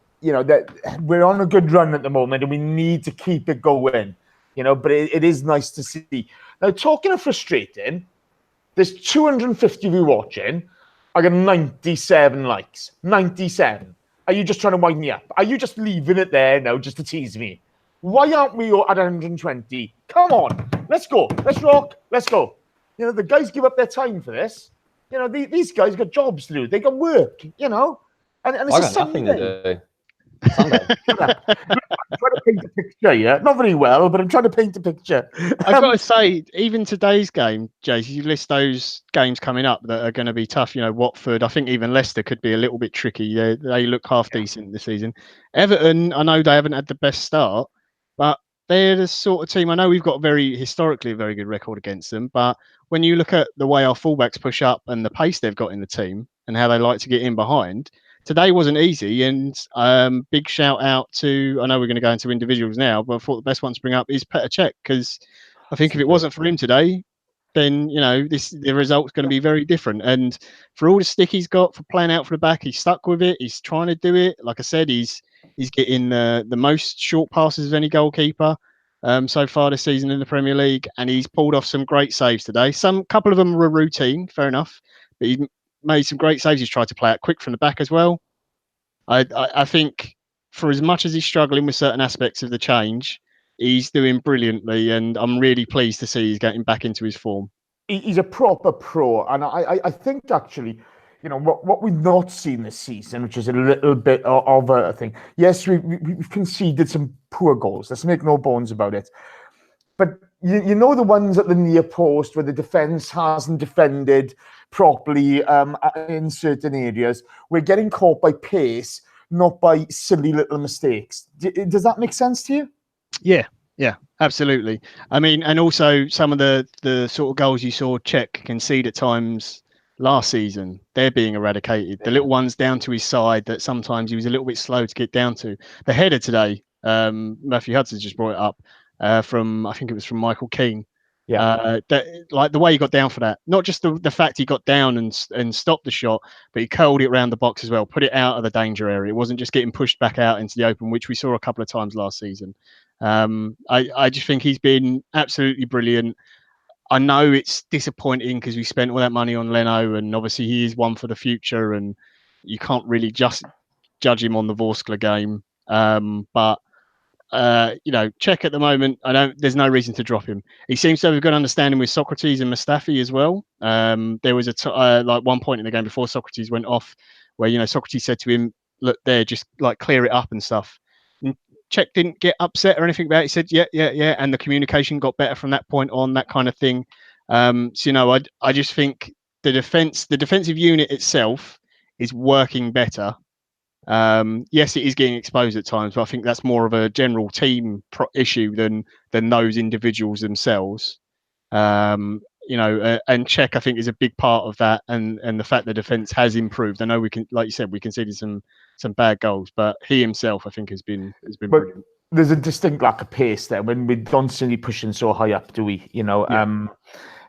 we're on a good run at the moment, and we need to keep it going. But it is nice to see. Now, talking of frustrating, there's 250 of you watching. I got 97 likes. 97. Are you just trying to wind me up? Are you just leaving it there now just to tease me? Why aren't we at 120? Come on. Let's go. Let's rock. Let's go. The guys give up their time for this. These guys got jobs to do. They got work, And it's I got nothing to do. Sunday. I'm trying to paint a picture, yeah. Not very well, but I'm trying to paint a picture. I've got to say, even today's game, Jace, you list those games coming up that are going to be tough. Watford, I think even Leicester could be a little bit tricky. They look half decent this season. Everton, I know they haven't had the best start, but they're the sort of team. I know we've got historically a very good record against them, but when you look at the way our fullbacks push up and the pace they've got in the team and how they like to get in behind, today wasn't easy. And big shout out to, I know we're going to go into individuals now, but I thought the best one to bring up is Petr Cech, because I think if it wasn't for him today, then the result's going to be very different. And for all the stick he's got for playing out for the back, he's stuck with it. He's trying to do it. Like I said, he's getting the most short passes of any goalkeeper so far this season in the Premier League, and he's pulled off some great saves today. Couple of them were routine, fair enough, but he made some great saves. He's tried to play out quick from the back as well. I think for as much as he's struggling with certain aspects of the change, he's doing brilliantly, and I'm really pleased to see he's getting back into his form. He's a proper pro, and I think actually, what we've not seen this season, which is a little bit of a thing. Yes, we've conceded some poor goals. Let's make no bones about it. But the ones at the near post where the defence hasn't defended properly in certain areas, we're getting caught by pace, not by silly little mistakes. Does that make sense to you? Yeah, absolutely. I mean, and also some of the sort of goals you saw Cech concede at times last season, they're being eradicated. The little ones down to his side that sometimes he was a little bit slow to get down to. The header today, Matthew Hudson's just brought it up I think it was from Michael Keane. Yeah, like the way he got down for that, not just the fact he got down and stopped the shot, but he curled it around the box as well, put it out of the danger area. It wasn't just getting pushed back out into the open, which we saw a couple of times last season. I just think he's been absolutely brilliant. I know it's disappointing because we spent all that money on Leno, and obviously he is one for the future, and you can't really just judge him on the Vorskla game. But Cech at the moment, there's no reason to drop him. He seems to have a good understanding with Socrates and Mustafi as well. There was one point in the game before Socrates went off where, Socrates said to him, look there, just like clear it up and stuff. And Cech didn't get upset or anything about it. He said, yeah. And the communication got better from that point on, that kind of thing. So I just think the defensive unit itself is working better. Yes, it is getting exposed at times, but I think that's more of a general team issue than those individuals themselves. And Czech, I think, is a big part of that, and the fact the defence has improved. I know we can, like you said, we conceded some bad goals, but he himself, I think, has been brilliant. There's a distinct lack of pace there when we don't see him pushing so high up, do we?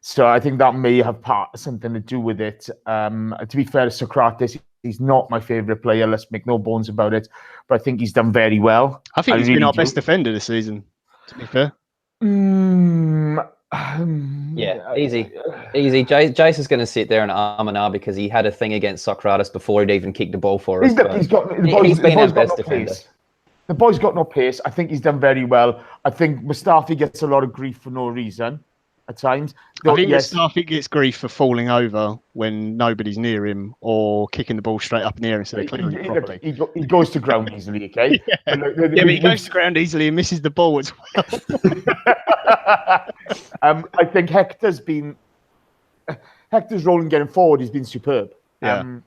So I think that may have something to do with it. To be fair to Socrates, he's not my favourite player. Let's make no bones about it. But I think he's done very well. I think he's been our best defender this season. To be fair. Yeah, easy. Jace is going to sit there and arm and because he had a thing against Socrates before he'd even kicked the ball for us. He's been our best defender. The boy's got no pace. I think he's done very well. I think Mustafi gets a lot of grief for no reason at times. I think Mustafi gets grief for falling over when nobody's near him or kicking the ball straight up in the air instead of clearing it properly. He goes to ground easily, okay? But he goes to ground easily and misses the ball as well. I think Hector's role in getting forward has been superb. Yeah.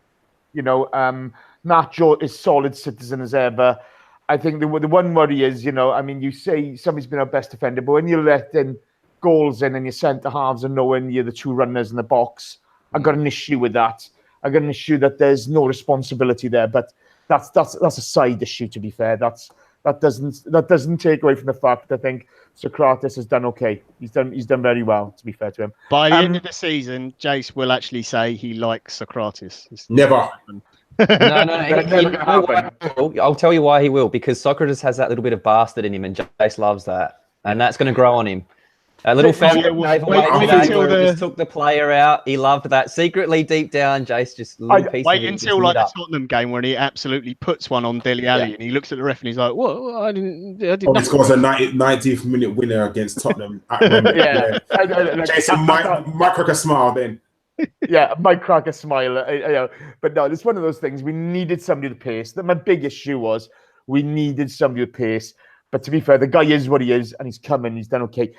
Nacho is solid citizen as ever. I think the one worry is, you say somebody's been our best defender, but when you're letting goals in and your centre halves are nowhere near the two runners in the box, I've got an issue with that. I've got an issue that there's no responsibility there, but that's a side issue. To be fair, that doesn't take away from the fact that I think Socrates has done okay. He's done very well. To be fair to him, by the end of the season, Jace will actually say he likes Socrates. Never. No. I'll tell you why he will, because Socrates has that little bit of bastard in him, and Jace loves that, and that's going to grow on him. A little family just took the player out. He loved that. Secretly, deep down, Jace just wait until like the Tottenham game when he absolutely puts one on Dele Alli and he looks at the ref and he's like, "What? I didn't." He scores a 90th minute winner against Tottenham. Jason might crack a smile then. Yeah, might crack a smile. But no, it's one of those things. We needed somebody with pace. My big issue was we needed somebody with pace. But to be fair, the guy is what he is, and he's coming. He's done okay.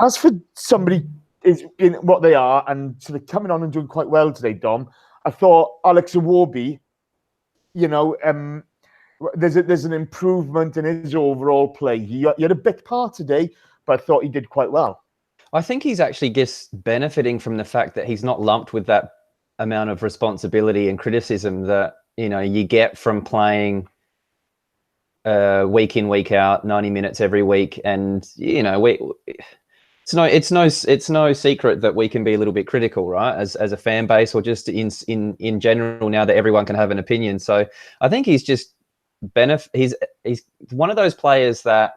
As for somebody is in what they are, and sort of coming on and doing quite well today, Dom, I thought Alex Iwobi, there's an improvement in his overall play. He had a big part today, but I thought he did quite well. I think he's actually just benefiting from the fact that he's not lumped with that amount of responsibility and criticism that you get from playing week in, week out, 90 minutes every week, and it's no secret that we can be a little bit critical, right? As a fan base, or just in general, now that everyone can have an opinion. So I think he's just he's one of those players that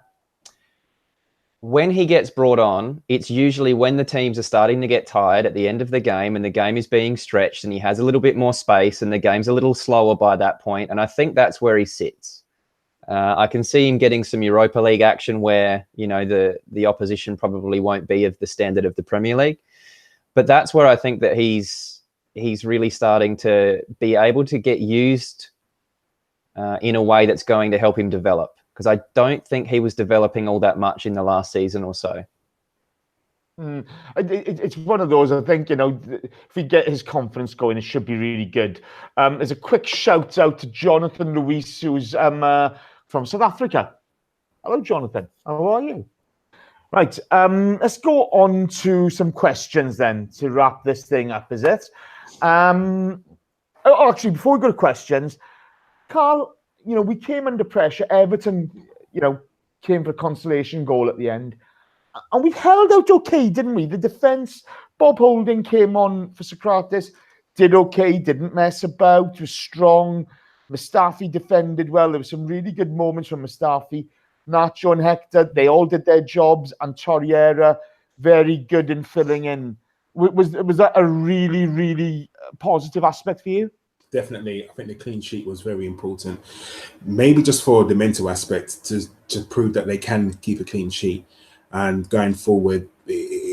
when he gets brought on, it's usually when the teams are starting to get tired at the end of the game and the game is being stretched and he has a little bit more space and the game's a little slower by that point. And I think that's where he sits. I can see him getting some Europa League action where, the opposition probably won't be of the standard of the Premier League. But that's where I think that he's really starting to be able to get used in a way that's going to help him develop. Because I don't think he was developing all that much in the last season or so. It's one of those, I think, if we get his confidence going, it should be really good. There's a quick shout out to Jonathan Luis, who's from South Africa. Hello, Jonathan. How are you? Right. Let's go on to some questions then to wrap this thing up, is it? Actually, before we go to questions, Karl, we came under pressure. Everton, came for a consolation goal at the end. And we held out okay, didn't we? The defence, Bob Holding came on for Socrates, did okay, didn't mess about, was strong. Mustafi defended well. There were some really good moments from Mustafi. Nacho and Hector, they all did their jobs. And Torreira, very good in filling in. Was that a really, really positive aspect for you? Definitely. I think the clean sheet was very important. Maybe just for the mental aspect to prove that they can keep a clean sheet. And going forward,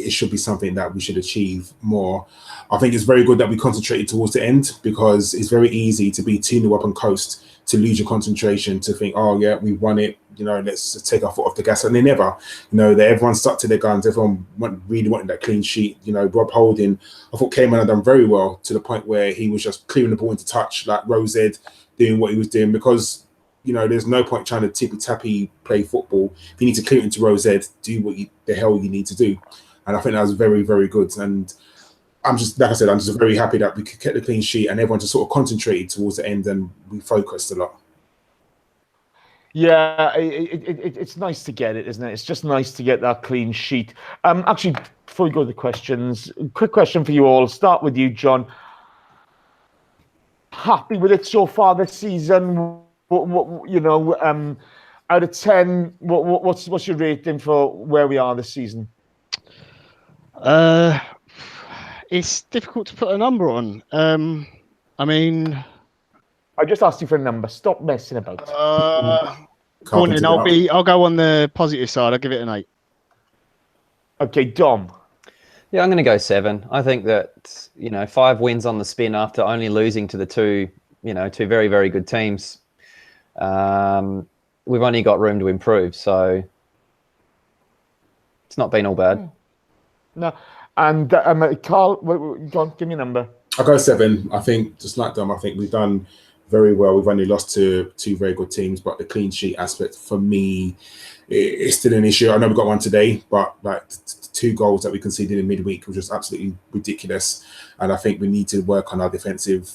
it should be something that we should achieve more. I think it's very good that we concentrated towards the end, because it's very easy to be 2-0 up and coast, to lose your concentration, to think, oh yeah, we won it, let's just take our foot off the gas. And they never, everyone stuck to their guns. Everyone really wanted that clean sheet. Rob Holding, I thought, came in and done very well, to the point where he was just clearing the ball into touch, like Rose Ed, doing what he was doing, because there's no point trying to tippy-tappy play football. If you need to clear it into Rose Ed, do what the hell you need to do. And I think that was very, very good. And I'm just, like I said, I'm just very happy that we kept the clean sheet and everyone just sort of concentrated towards the end, and we focused a lot. Yeah, it's nice to get it, isn't it? It's just nice to get that clean sheet. Actually, before we go to the questions, quick question for you all. Start with you, John. Happy with it so far this season? Out of 10, what's your rating for where we are this season? It's difficult to put a number on. I mean, I just asked you for a number. Stop messing about. Go on then, I'll go on the positive side. I'll give it an 8. Okay, Dom. Yeah, I'm going to go 7. I think that 5 wins on the spin after only losing to the two very, very good teams. We've only got room to improve, so it's not been all bad. No, and Karl, go on, give me a number. I'll go 7. I think, just like Dom, I think we've done very well. We've only lost to 2 very good teams, but the clean sheet aspect for me is still an issue. I know we got one today, but like 2 goals that we conceded in midweek was just absolutely ridiculous. And I think we need to work on our defensive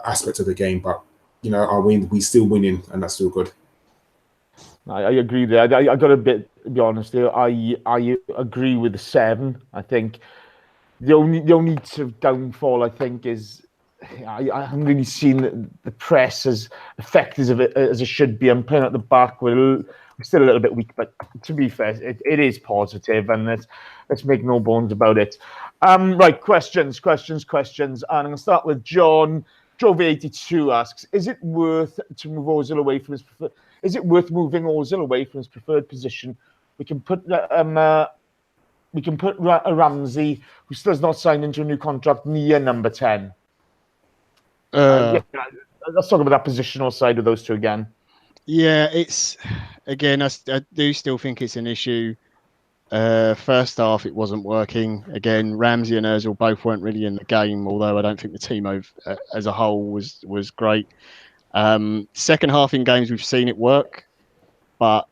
aspect of the game. But we're still winning, and that's still good. I agree there. I got a bit, to be honest here. I agree with the 7. I think the only sort of downfall, I think, is I haven't really seen the press as effective as it should be. I'm playing at the back. We're still a little bit weak, but to be fair, it is positive, and let's make no bones about it. Right, questions. And I'm going to start with John. Drove82 asks, is it worth moving Ozil away from his preferred position? We can put Ramsey, who still has not signed into a new contract, near number 10. Let's talk about that positional side of those two again. Yeah, it's again, I do still think it's an issue. First half, it wasn't working. Again, Ramsey and Ozil both weren't really in the game, although I don't think the team as a whole was great. Second half in games, we've seen it work, but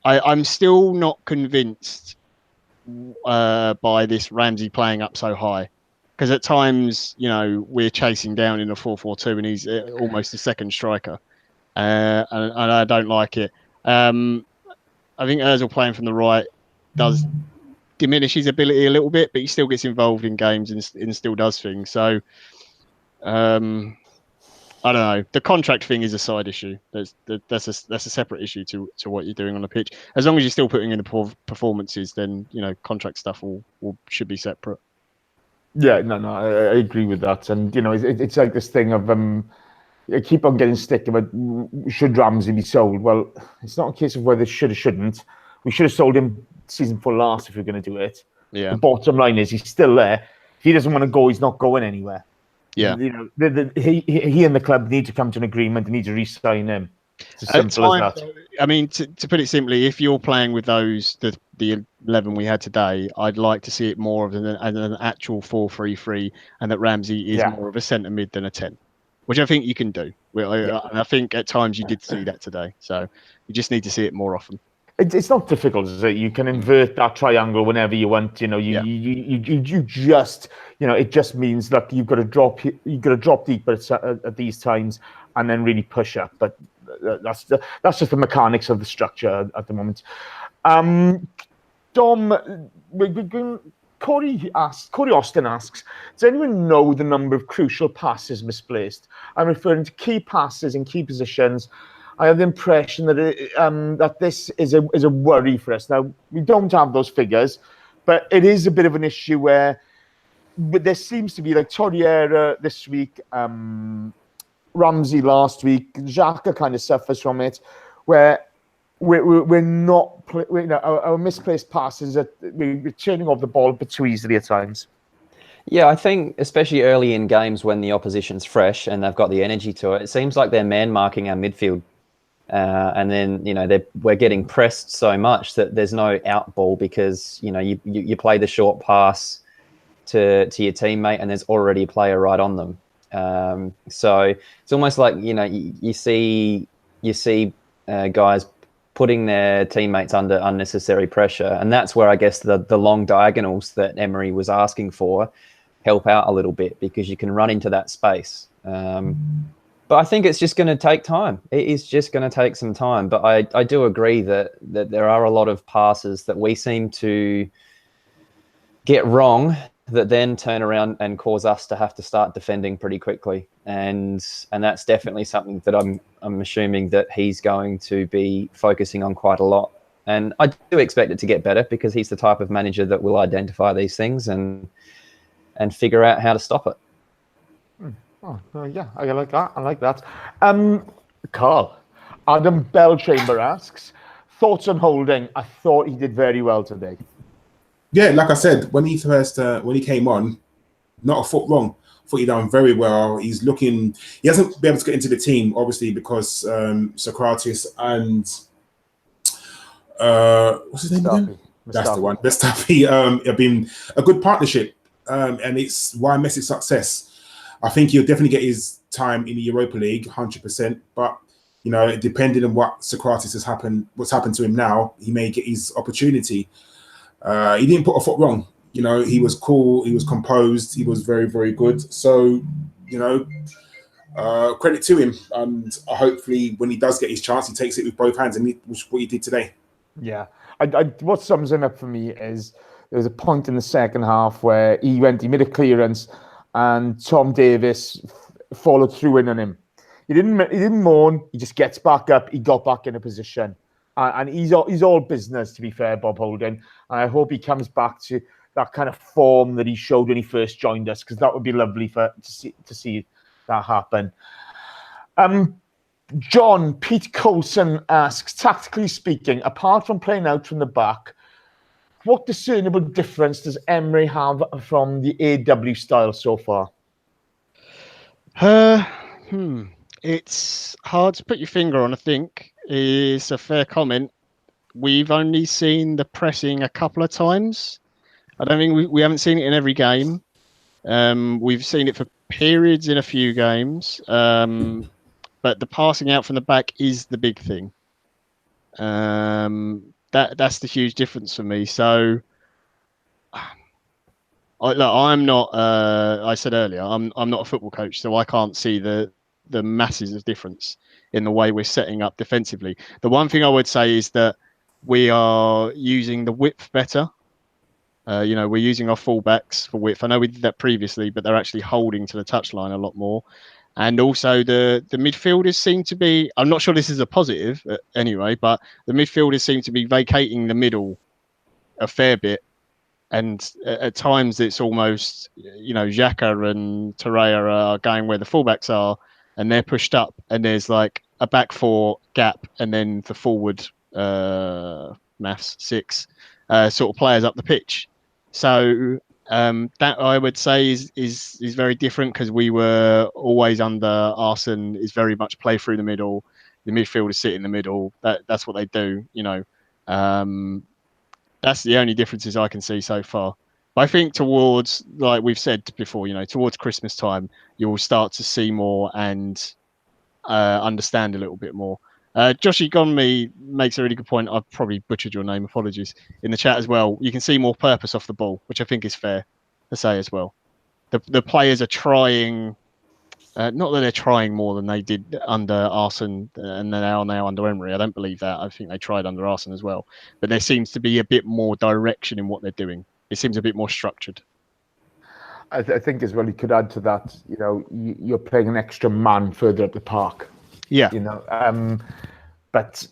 I'm still not convinced by this Ramsey playing up so high, because at times, we're chasing down in a 4-4-2 and he's almost a second striker, and I don't like it. I think Ozil playing from the right does diminish his ability a little bit, but he still gets involved in games and still does things. So, I don't know. The contract thing is a side issue. That's a separate issue to what you're doing on the pitch. As long as you're still putting in the performances, then contract stuff should be separate. Yeah, no, I agree with that. And it's like this thing of I keep on getting stick about should Ramsey be sold. Well, it's not a case of whether should or shouldn't. We should have sold him season 4 last if we're going to do it. Yeah. The bottom line is he's still there. If he doesn't want to go, he's not going anywhere. Yeah. He and the club need to come to an agreement. They need to re-sign him. It's as simple as that. I mean, to put it simply, if you're playing with the 11 we had today, I'd like to see it more of an actual 4-3-3, and that Ramsey is more of a centre mid than a 10. Which I think you can do. And I think at times you did see that today. So you just need to see it more often. It's not difficult, is it? You can invert that triangle whenever you want. You just, it just means that you've got to drop deep at these times and then really push up. But that's just the mechanics of the structure at the moment. Dom, Corey Austin asks, does anyone know the number of crucial passes misplaced? I'm referring to key passes in key positions. I have the impression that that this is a worry for us. Now, we don't have those figures, but it is a bit of an issue where there seems to be, like Torreira this week, Ramsey last week, Xhaka kind of suffers from it, where we're not, our misplaced passes, we're turning off the ball a bit too easily at times. Yeah, I think especially early in games when the opposition's fresh and they've got the energy to it, it seems like they're man marking our midfield. And then, we're getting pressed so much that there's no out ball because, you play the short pass to your teammate and there's already a player right on them. So it's almost like, you see guys putting their teammates under unnecessary pressure. And that's where I guess the long diagonals that Emery was asking for help out a little bit because you can run into that space. But I think it's just going to take time. It is just going to take some time. But I do agree that there are a lot of passes that we seem to get wrong that then turn around and cause us to have to start defending pretty quickly. And that's definitely something that I'm assuming that he's going to be focusing on quite a lot. And I do expect it to get better because he's the type of manager that will identify these things and figure out how to stop it. Oh, yeah, I like that. Karl, Adam Bellchamber asks, thoughts on Holding? I thought he did very well today. Yeah, like I said, when he came on, not a foot wrong. Thought he done very well. He hasn't been able to get into the team, obviously, because Socrates and what's his name again? That's the one. Mustafi have been a good partnership, and it's why Messi's success. I think he'll definitely get his time in the Europa League, 100%. But depending on what's happened to him now, he may get his opportunity. He didn't put a foot wrong. He was cool. He was composed. He was very, very good. So, credit to him. And hopefully, when he does get his chance, he takes it with both hands, and which what he did today. Yeah, what sums him up for me is there was a point in the second half where he made a clearance, and Tom Davis followed through in on him. He didn't moan. He just gets back up. He got back in a position, and he's all business. To be fair, Bob Holding, and I hope he comes back to that kind of form that he showed when he first joined us, because that would be lovely to see that happen. John Pete Coulson asks, tactically speaking, apart from playing out from the back, what discernible difference does Emery have from the AW style so far? It's hard to put your finger on. I think is a fair comment. We've only seen the pressing a couple of times. I don't think we haven't seen it in every game. We've seen it for periods in a few games. But the passing out from the back is the big thing. That's the huge difference for me. So, I'm not. I said earlier, I'm not a football coach, so I can't see the masses of difference in the way we're setting up defensively. The one thing I would say is that we are using the width better. We're using our fullbacks for width. I know we did that previously, but they're actually holding to the touchline a lot more. And also the midfielders seem to be, I'm not sure this is a positive anyway, but the midfielders seem to be vacating the middle a fair bit. And at times it's almost, Xhaka and Torreira are going where the fullbacks are and they're pushed up and there's like a back four gap and then the forward six sort of players up the pitch. So that I would say is very different because we were always under Arsene is very much play through the middle. The midfielders sit in the middle. That's what they do. That's the only differences I can see so far. But I think towards, like we've said before, towards Christmas time, you'll start to see more and understand a little bit more. Joshy Gonmi makes a really good point. I've probably butchered your name, apologies, in the chat as well. You can see more purpose off the ball, which I think is fair to say as well. The players are trying, not that they're trying more than they did under Arsene and they are now under Emery. I don't believe that. I think they tried under Arsene as well. But there seems to be a bit more direction in what they're doing. It seems a bit more structured. I think as well, you could add to that, you're playing an extra man further up the park. Yeah. But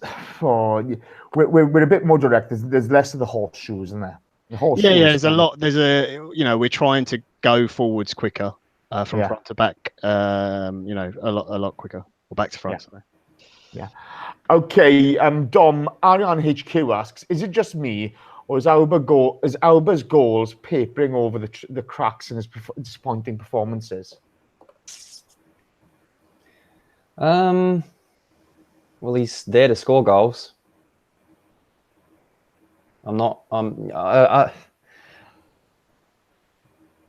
we're a bit more direct. There's less of the horseshoes, isn't there? There's a lot. We're trying to go forwards quicker from front to back. A lot quicker, or back to front. Yeah. Okay, Dom, Arian HQ asks, is it just me, or is Auba's goals papering over the cracks in his disappointing performances? Well, he's there to score goals.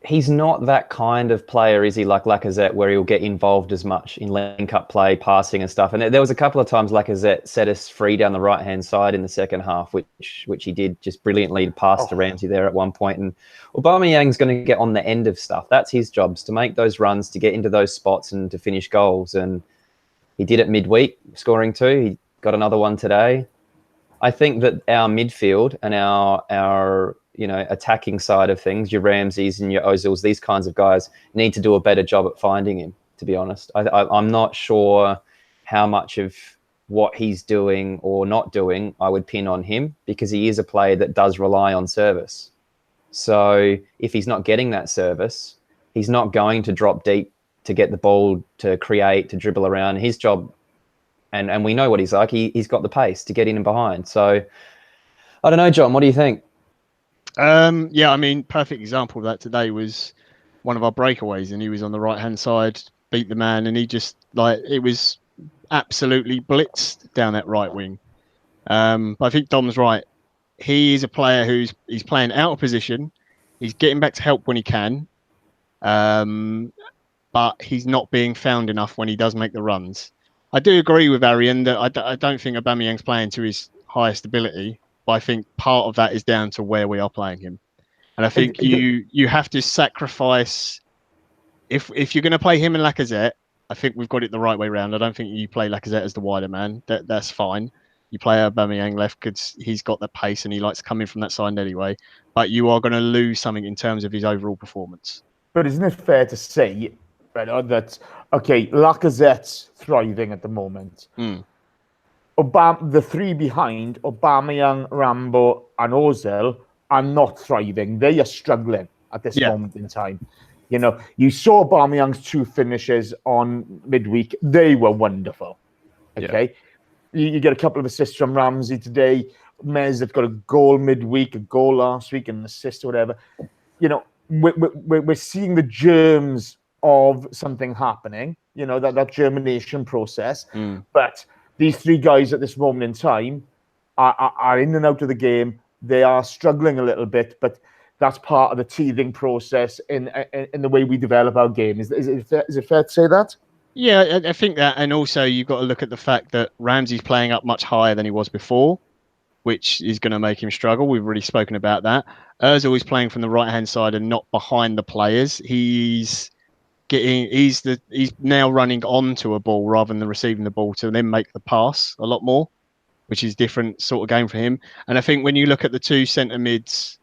He's not that kind of player, is he, like Lacazette, where he'll get involved as much in link-up play, passing and stuff. And there was a couple of times Lacazette set us free down the right-hand side in the second half, which he did just brilliantly to pass to Ramsey there at one point. And Aubameyang's going to get on the end of stuff. That's his job, to make those runs, to get into those spots and to finish goals. And he did it midweek, scoring 2. He got another one today. I think that our midfield and our attacking side of things, your Ramseys and your Ozils, these kinds of guys need to do a better job at finding him, to be honest. I'm not sure how much of what he's doing or not doing I would pin on him, because he is a player that does rely on service. So if he's not getting that service, he's not going to drop deep to get the ball, to create, to dribble around. His job, and we know what he's like, he's got the pace to get in and behind. So I don't know, John, what do you think? Yeah, I mean, perfect example of that today was one of our breakaways, and he was on the right-hand side, beat the man, and he just, it was absolutely blitzed down that right wing. But I think Dom's right. He is a player he's playing out of position. He's getting back to help when he can. But he's not being found enough when he does make the runs. I do agree with Arian that I don't think Aubameyang's playing to his highest ability. But I think part of that is down to where we are playing him. And I think you have to sacrifice, if you're going to play him and Lacazette, I think we've got it the right way around. I don't think you play Lacazette as the wider man. That's fine. You play Aubameyang left because he's got the pace and he likes to come in from that side anyway. But you are going to lose something in terms of his overall performance. But isn't it fair to say, right, that, okay, Lacazette's thriving at the moment. The 3 behind, Aubameyang, Rambo, and Ozil, are not thriving. They are struggling at this moment in time. You know, you saw Aubameyang's 2 finishes on midweek. They were wonderful. Okay, you get a couple of assists from Ramsey today. Mez have got a goal midweek, a goal last week, an assist or whatever. You know, we're seeing the germs of something happening. You know, that germination process. But these 3 guys at this moment in time are in and out of the game. They are struggling a little bit, but that's part of the teething process in the way we develop our game. Is it fair to say that? Yeah, I think that, and also you've got to look at the fact that Ramsey's playing up much higher than he was before, which is going to make him struggle. We've already spoken about that. Ozil is playing from the right-hand side and not behind the players. He's now running onto a ball rather than receiving the ball to then make the pass a lot more, which is different sort of game for him. And I think when you look at the 2 centre mids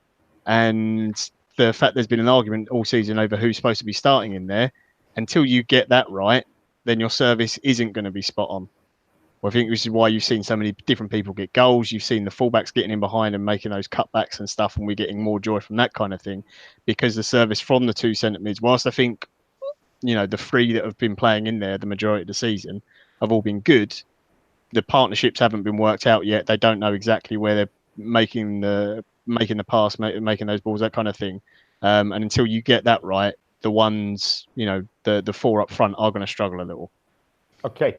and the fact there's been an argument all season over who's supposed to be starting in there, until you get that right, then your service isn't going to be spot on. Well, I think this is why you've seen so many different people get goals. You've seen the fullbacks getting in behind and making those cutbacks and stuff, and we're getting more joy from that kind of thing, because the service from the 2 centre mids, whilst I think, you know, the 3 that have been playing in there the majority of the season have all been good, the partnerships haven't been worked out yet. They don't know exactly where they're making the pass, making those balls, that kind of thing. And until you get that right, the ones, you know, the 4 up front are going to struggle a little. Okay.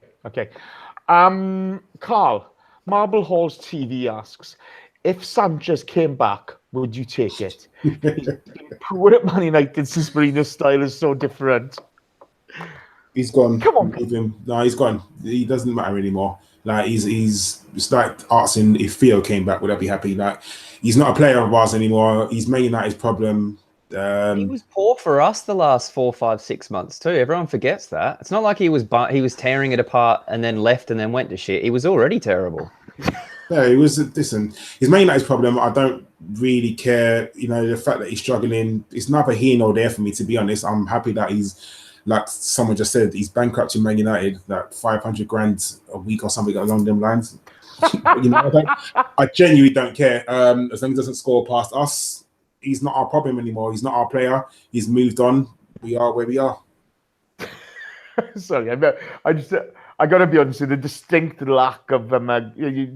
Karl, Marble Halls TV asks, if Sanchez came back, would you take it? He's been poor at Man United since Mourinho's style is so different. He's gone. Come on. No, he's gone. He doesn't matter anymore. Like he's it's like asking if Theo came back, would I be happy? Like he's not a player of ours anymore. He's Man United's problem. He was poor for us the last 4, 5, 6 months too. Everyone forgets that. It's not like he was tearing it apart and then left and then went to shit. He was already terrible. Yeah, he was. Listen, his Man United's problem. I don't really care. You know, the fact that he's struggling. It's neither here nor there for me, to be honest. I'm happy that he's, like someone just said, he's bankrupt in Man United, like 500 grand a week or something along them lines. You know, I genuinely don't care. As long as he doesn't score past us, he's not our problem anymore. He's not our player. He's moved on. We are where we are. Sorry, I got to be honest with you, the distinct lack of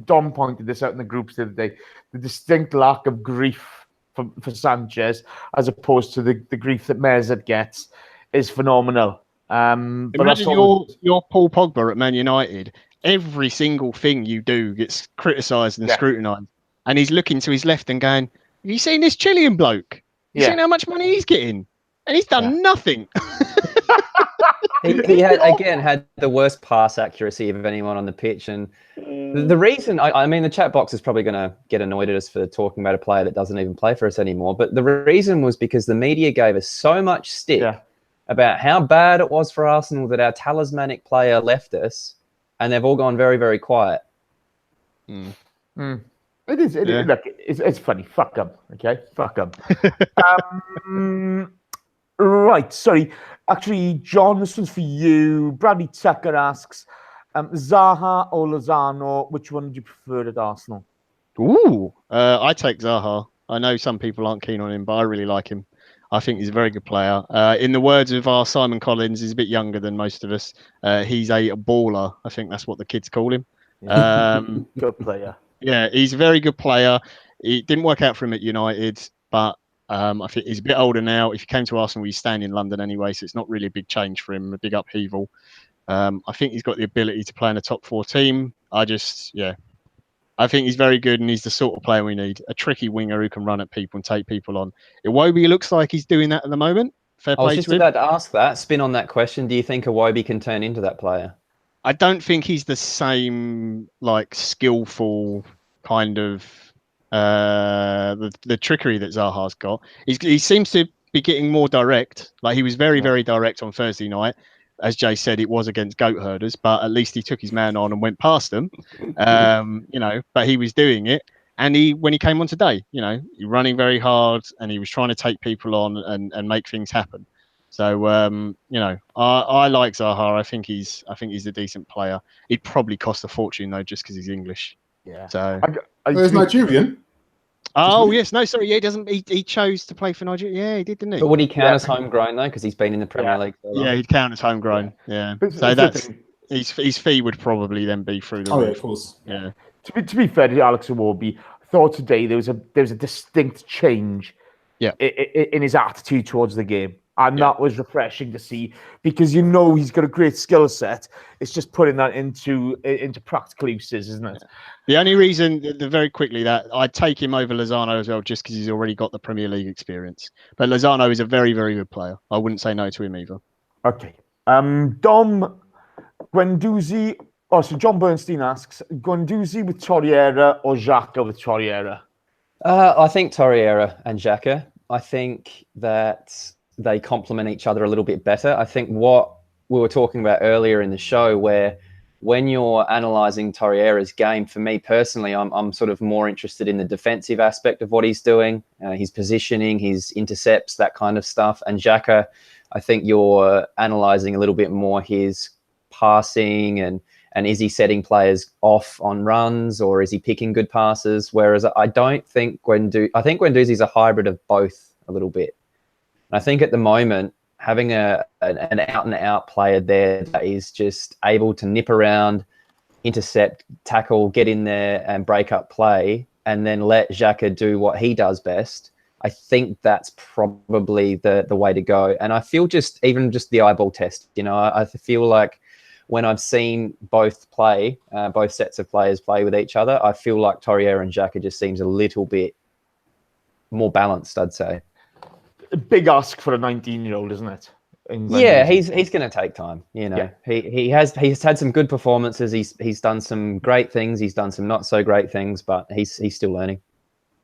Dom pointed this out in the groups the other day. The distinct lack of grief for Sanchez, as opposed to the grief that Mesut gets, is phenomenal. But imagine you're Paul Pogba at Man United. Every single thing you do gets criticised and scrutinised, and he's looking to his left and going, "Have you seen this Chilean bloke? You seen how much money he's getting? And he's done nothing." He had the worst pass accuracy of anyone on the pitch, and the reason I mean the chat box is probably going to get annoyed at us for talking about a player that doesn't even play for us anymore. But the reason was because the media gave us so much stick about how bad it was for Arsenal that our talismanic player left us, and they've all gone very, very quiet. It is. Look, it's funny. Fuck them. Okay, fuck them. Right. Sorry. Actually, John, this one's for you. Bradley Tucker asks, Zaha or Lozano, which one do you prefer at Arsenal? Ooh, I take Zaha. I know some people aren't keen on him, but I really like him. I think he's a very good player. In the words of our Simon Collins, he's a bit younger than most of us. He's a baller. I think that's what the kids call him. Good player. Yeah, he's a very good player. It didn't work out for him at United, but I think he's a bit older now. If he came to Arsenal, he's staying in London anyway, so it's not really a big change for him, a big upheaval. I think he's got the ability to play in a top 4 team. I think he's very good, and he's the sort of player we need. A tricky winger who can run at people and take people on. Iwobi looks like he's doing that at the moment. Fair play to him. I was just about to ask that. Spin on that question. Do you think Iwobi can turn into that player? I don't think he's the same, like, skillful kind of the trickery that Zaha's got. He seems to be getting more direct. Like, he was very, very direct on Thursday night. As Jay said, it was against goat herders, but at least he took his man on and went past them. But he was doing it. And when he came on today, he running very hard, and he was trying to take people on and make things happen. So I like Zaha. I think he's a decent player. He'd probably cost a fortune though, just because he's English. Yeah. So he's Nigerian. Oh yes, no, sorry, he doesn't. He chose to play for Nigeria. Yeah, he did, didn't he? But would he count as homegrown though? Because he's been in the Premier League. So long. Yeah, he'd count as homegrown. Yeah. So that's his fee would probably then be through the roof. Yeah, of course. Yeah. To be fair to Alex Iwobi, I thought today there was a distinct change. In his attitude towards the game. And that was refreshing to see, because he's got a great skill set. It's just putting that into practical uses, isn't it? The only reason, very quickly, that I'd take him over Lozano as well, just because he's already got the Premier League experience. But Lozano is a very, very good player. I wouldn't say no to him either. Okay. Dom Guendouzi. Oh, so John Bernstein asks, Guendouzi with Torreira or Xhaka with Torreira? I think Torreira and Xhaka. I think that they complement each other a little bit better. I think what we were talking about earlier in the show, where when you're analysing Torreira's game, for me personally, I'm sort of more interested in the defensive aspect of what he's doing, his positioning, his intercepts, that kind of stuff. And Xhaka, I think you're analysing a little bit more his passing and is he setting players off on runs, or is he picking good passes? Whereas I don't think I think Guendouzi's a hybrid of both a little bit. I think at the moment, having an out-and-out player there that is just able to nip around, intercept, tackle, get in there and break up play, and then let Xhaka do what he does best, I think that's probably the way to go. And I feel even just the eyeball test, I feel like when I've seen both sets of players play with each other, I feel like Torreira and Xhaka just seems a little bit more balanced, I'd say. A big ask for a 19-year-old, isn't it? Yeah, he's going to take time. He has had some good performances. He's done some great things. He's done some not so great things, but he's still learning.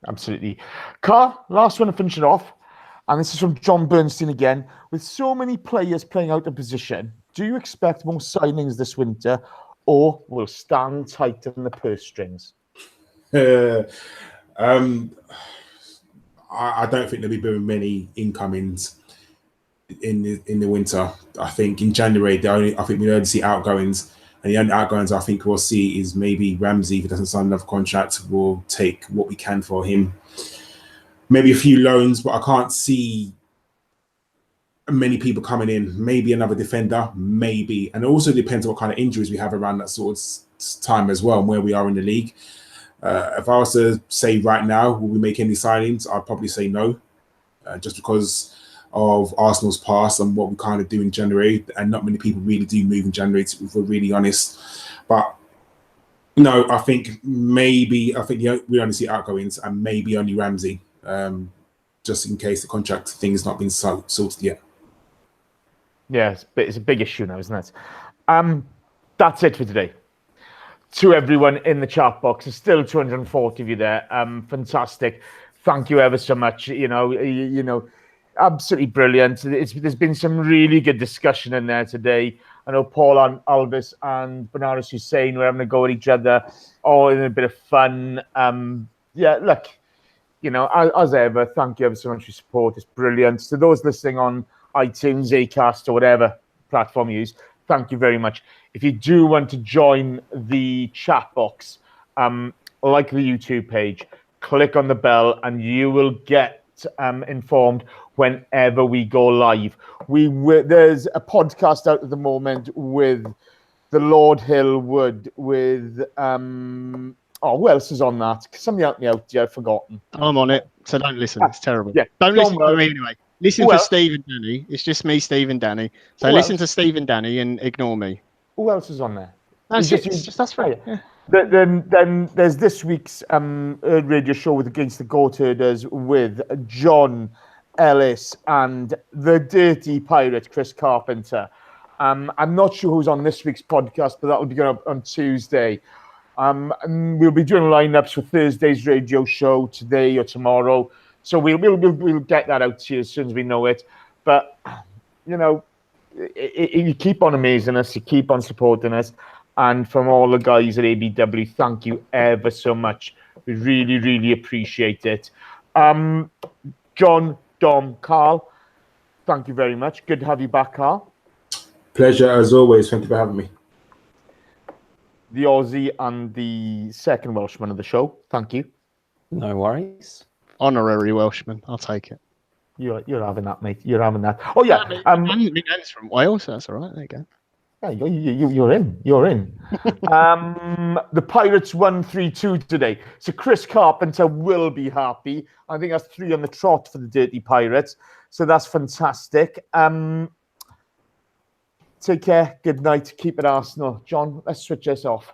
Absolutely. Karl, last one to finish it off, and this is from John Bernstein again. With so many players playing out of position, do you expect more signings this winter, or will stand tight on the purse strings? I don't think there'll be very many incomings in the winter. I think in January, I think we'll only see outgoings, and the only outgoings I think we'll see is maybe Ramsey. If he doesn't sign another contract, we'll take what we can for him. Maybe a few loans, but I can't see many people coming in, maybe another defender, maybe. And it also depends on what kind of injuries we have around that sort of time as well and where we are in the league. If I was to say right now, will we make any signings? I'd probably say no, just because of Arsenal's past and what we kind of do in January. And not many people really do move in January, if we're really honest. But no, I think we only see outgoings and maybe only Ramsey, just in case the contract thing's not been sorted yet. Yeah, it's a big issue now, isn't it? That's it for today. To everyone in the chat box, there's still 240 of you there. Fantastic. Thank you ever so much. You know, absolutely brilliant. There's been some really good discussion in there today. I know Paul and Albus and Benares Hussein were having a go at each other, all in a bit of fun. Yeah, look, you know, as ever, thank you ever so much for your support. It's brilliant. To those listening on iTunes, Acast, or whatever platform you use, thank you very much. If you do want to join the chat box, like the YouTube page, click on the bell and you will get informed whenever we go live. There's a podcast out at the moment with the Lord Hill Wood with who else is on that? Somebody help me out, I've forgotten. I'm on it, so don't listen. It's terrible. Yeah, don't listen to me anyway. Listen Who for else? Steve and Danny. It's just me, Steve and Danny. So Who listen else? to Steve and Danny and ignore me. Who else is on there? That's It's it. It's just us three. Yeah. Then there's this week's radio show with Against the Goat Herders with John Ellis and the Dirty Pirate, Chris Carpenter. I'm not sure who's on this week's podcast, but that'll be going up on Tuesday. And we'll be doing lineups for Thursday's radio show today or tomorrow. So we'll get that out to you as soon as we know it. But, you know, you keep on amazing us. You keep on supporting us. And from all the guys at ABW, thank you ever so much. We really, really appreciate it. John, Dom, Karl, thank you very much. Good to have you back, Karl. Pleasure as always. Thank you for having me. The Aussie and the second Welshman of the show, thank you. No worries. Honorary Welshman. I'll take it. You're having that, mate. You're having that. Oh, yeah. It's from Wales, so that's all right. There you go. Yeah, you're in. You're in. The Pirates won 3-2 today. So Chris Carpenter will be happy. I think that's 3 on the trot for the Dirty Pirates. So that's fantastic. Take care. Good night. Keep it Arsenal. John, let's switch this off.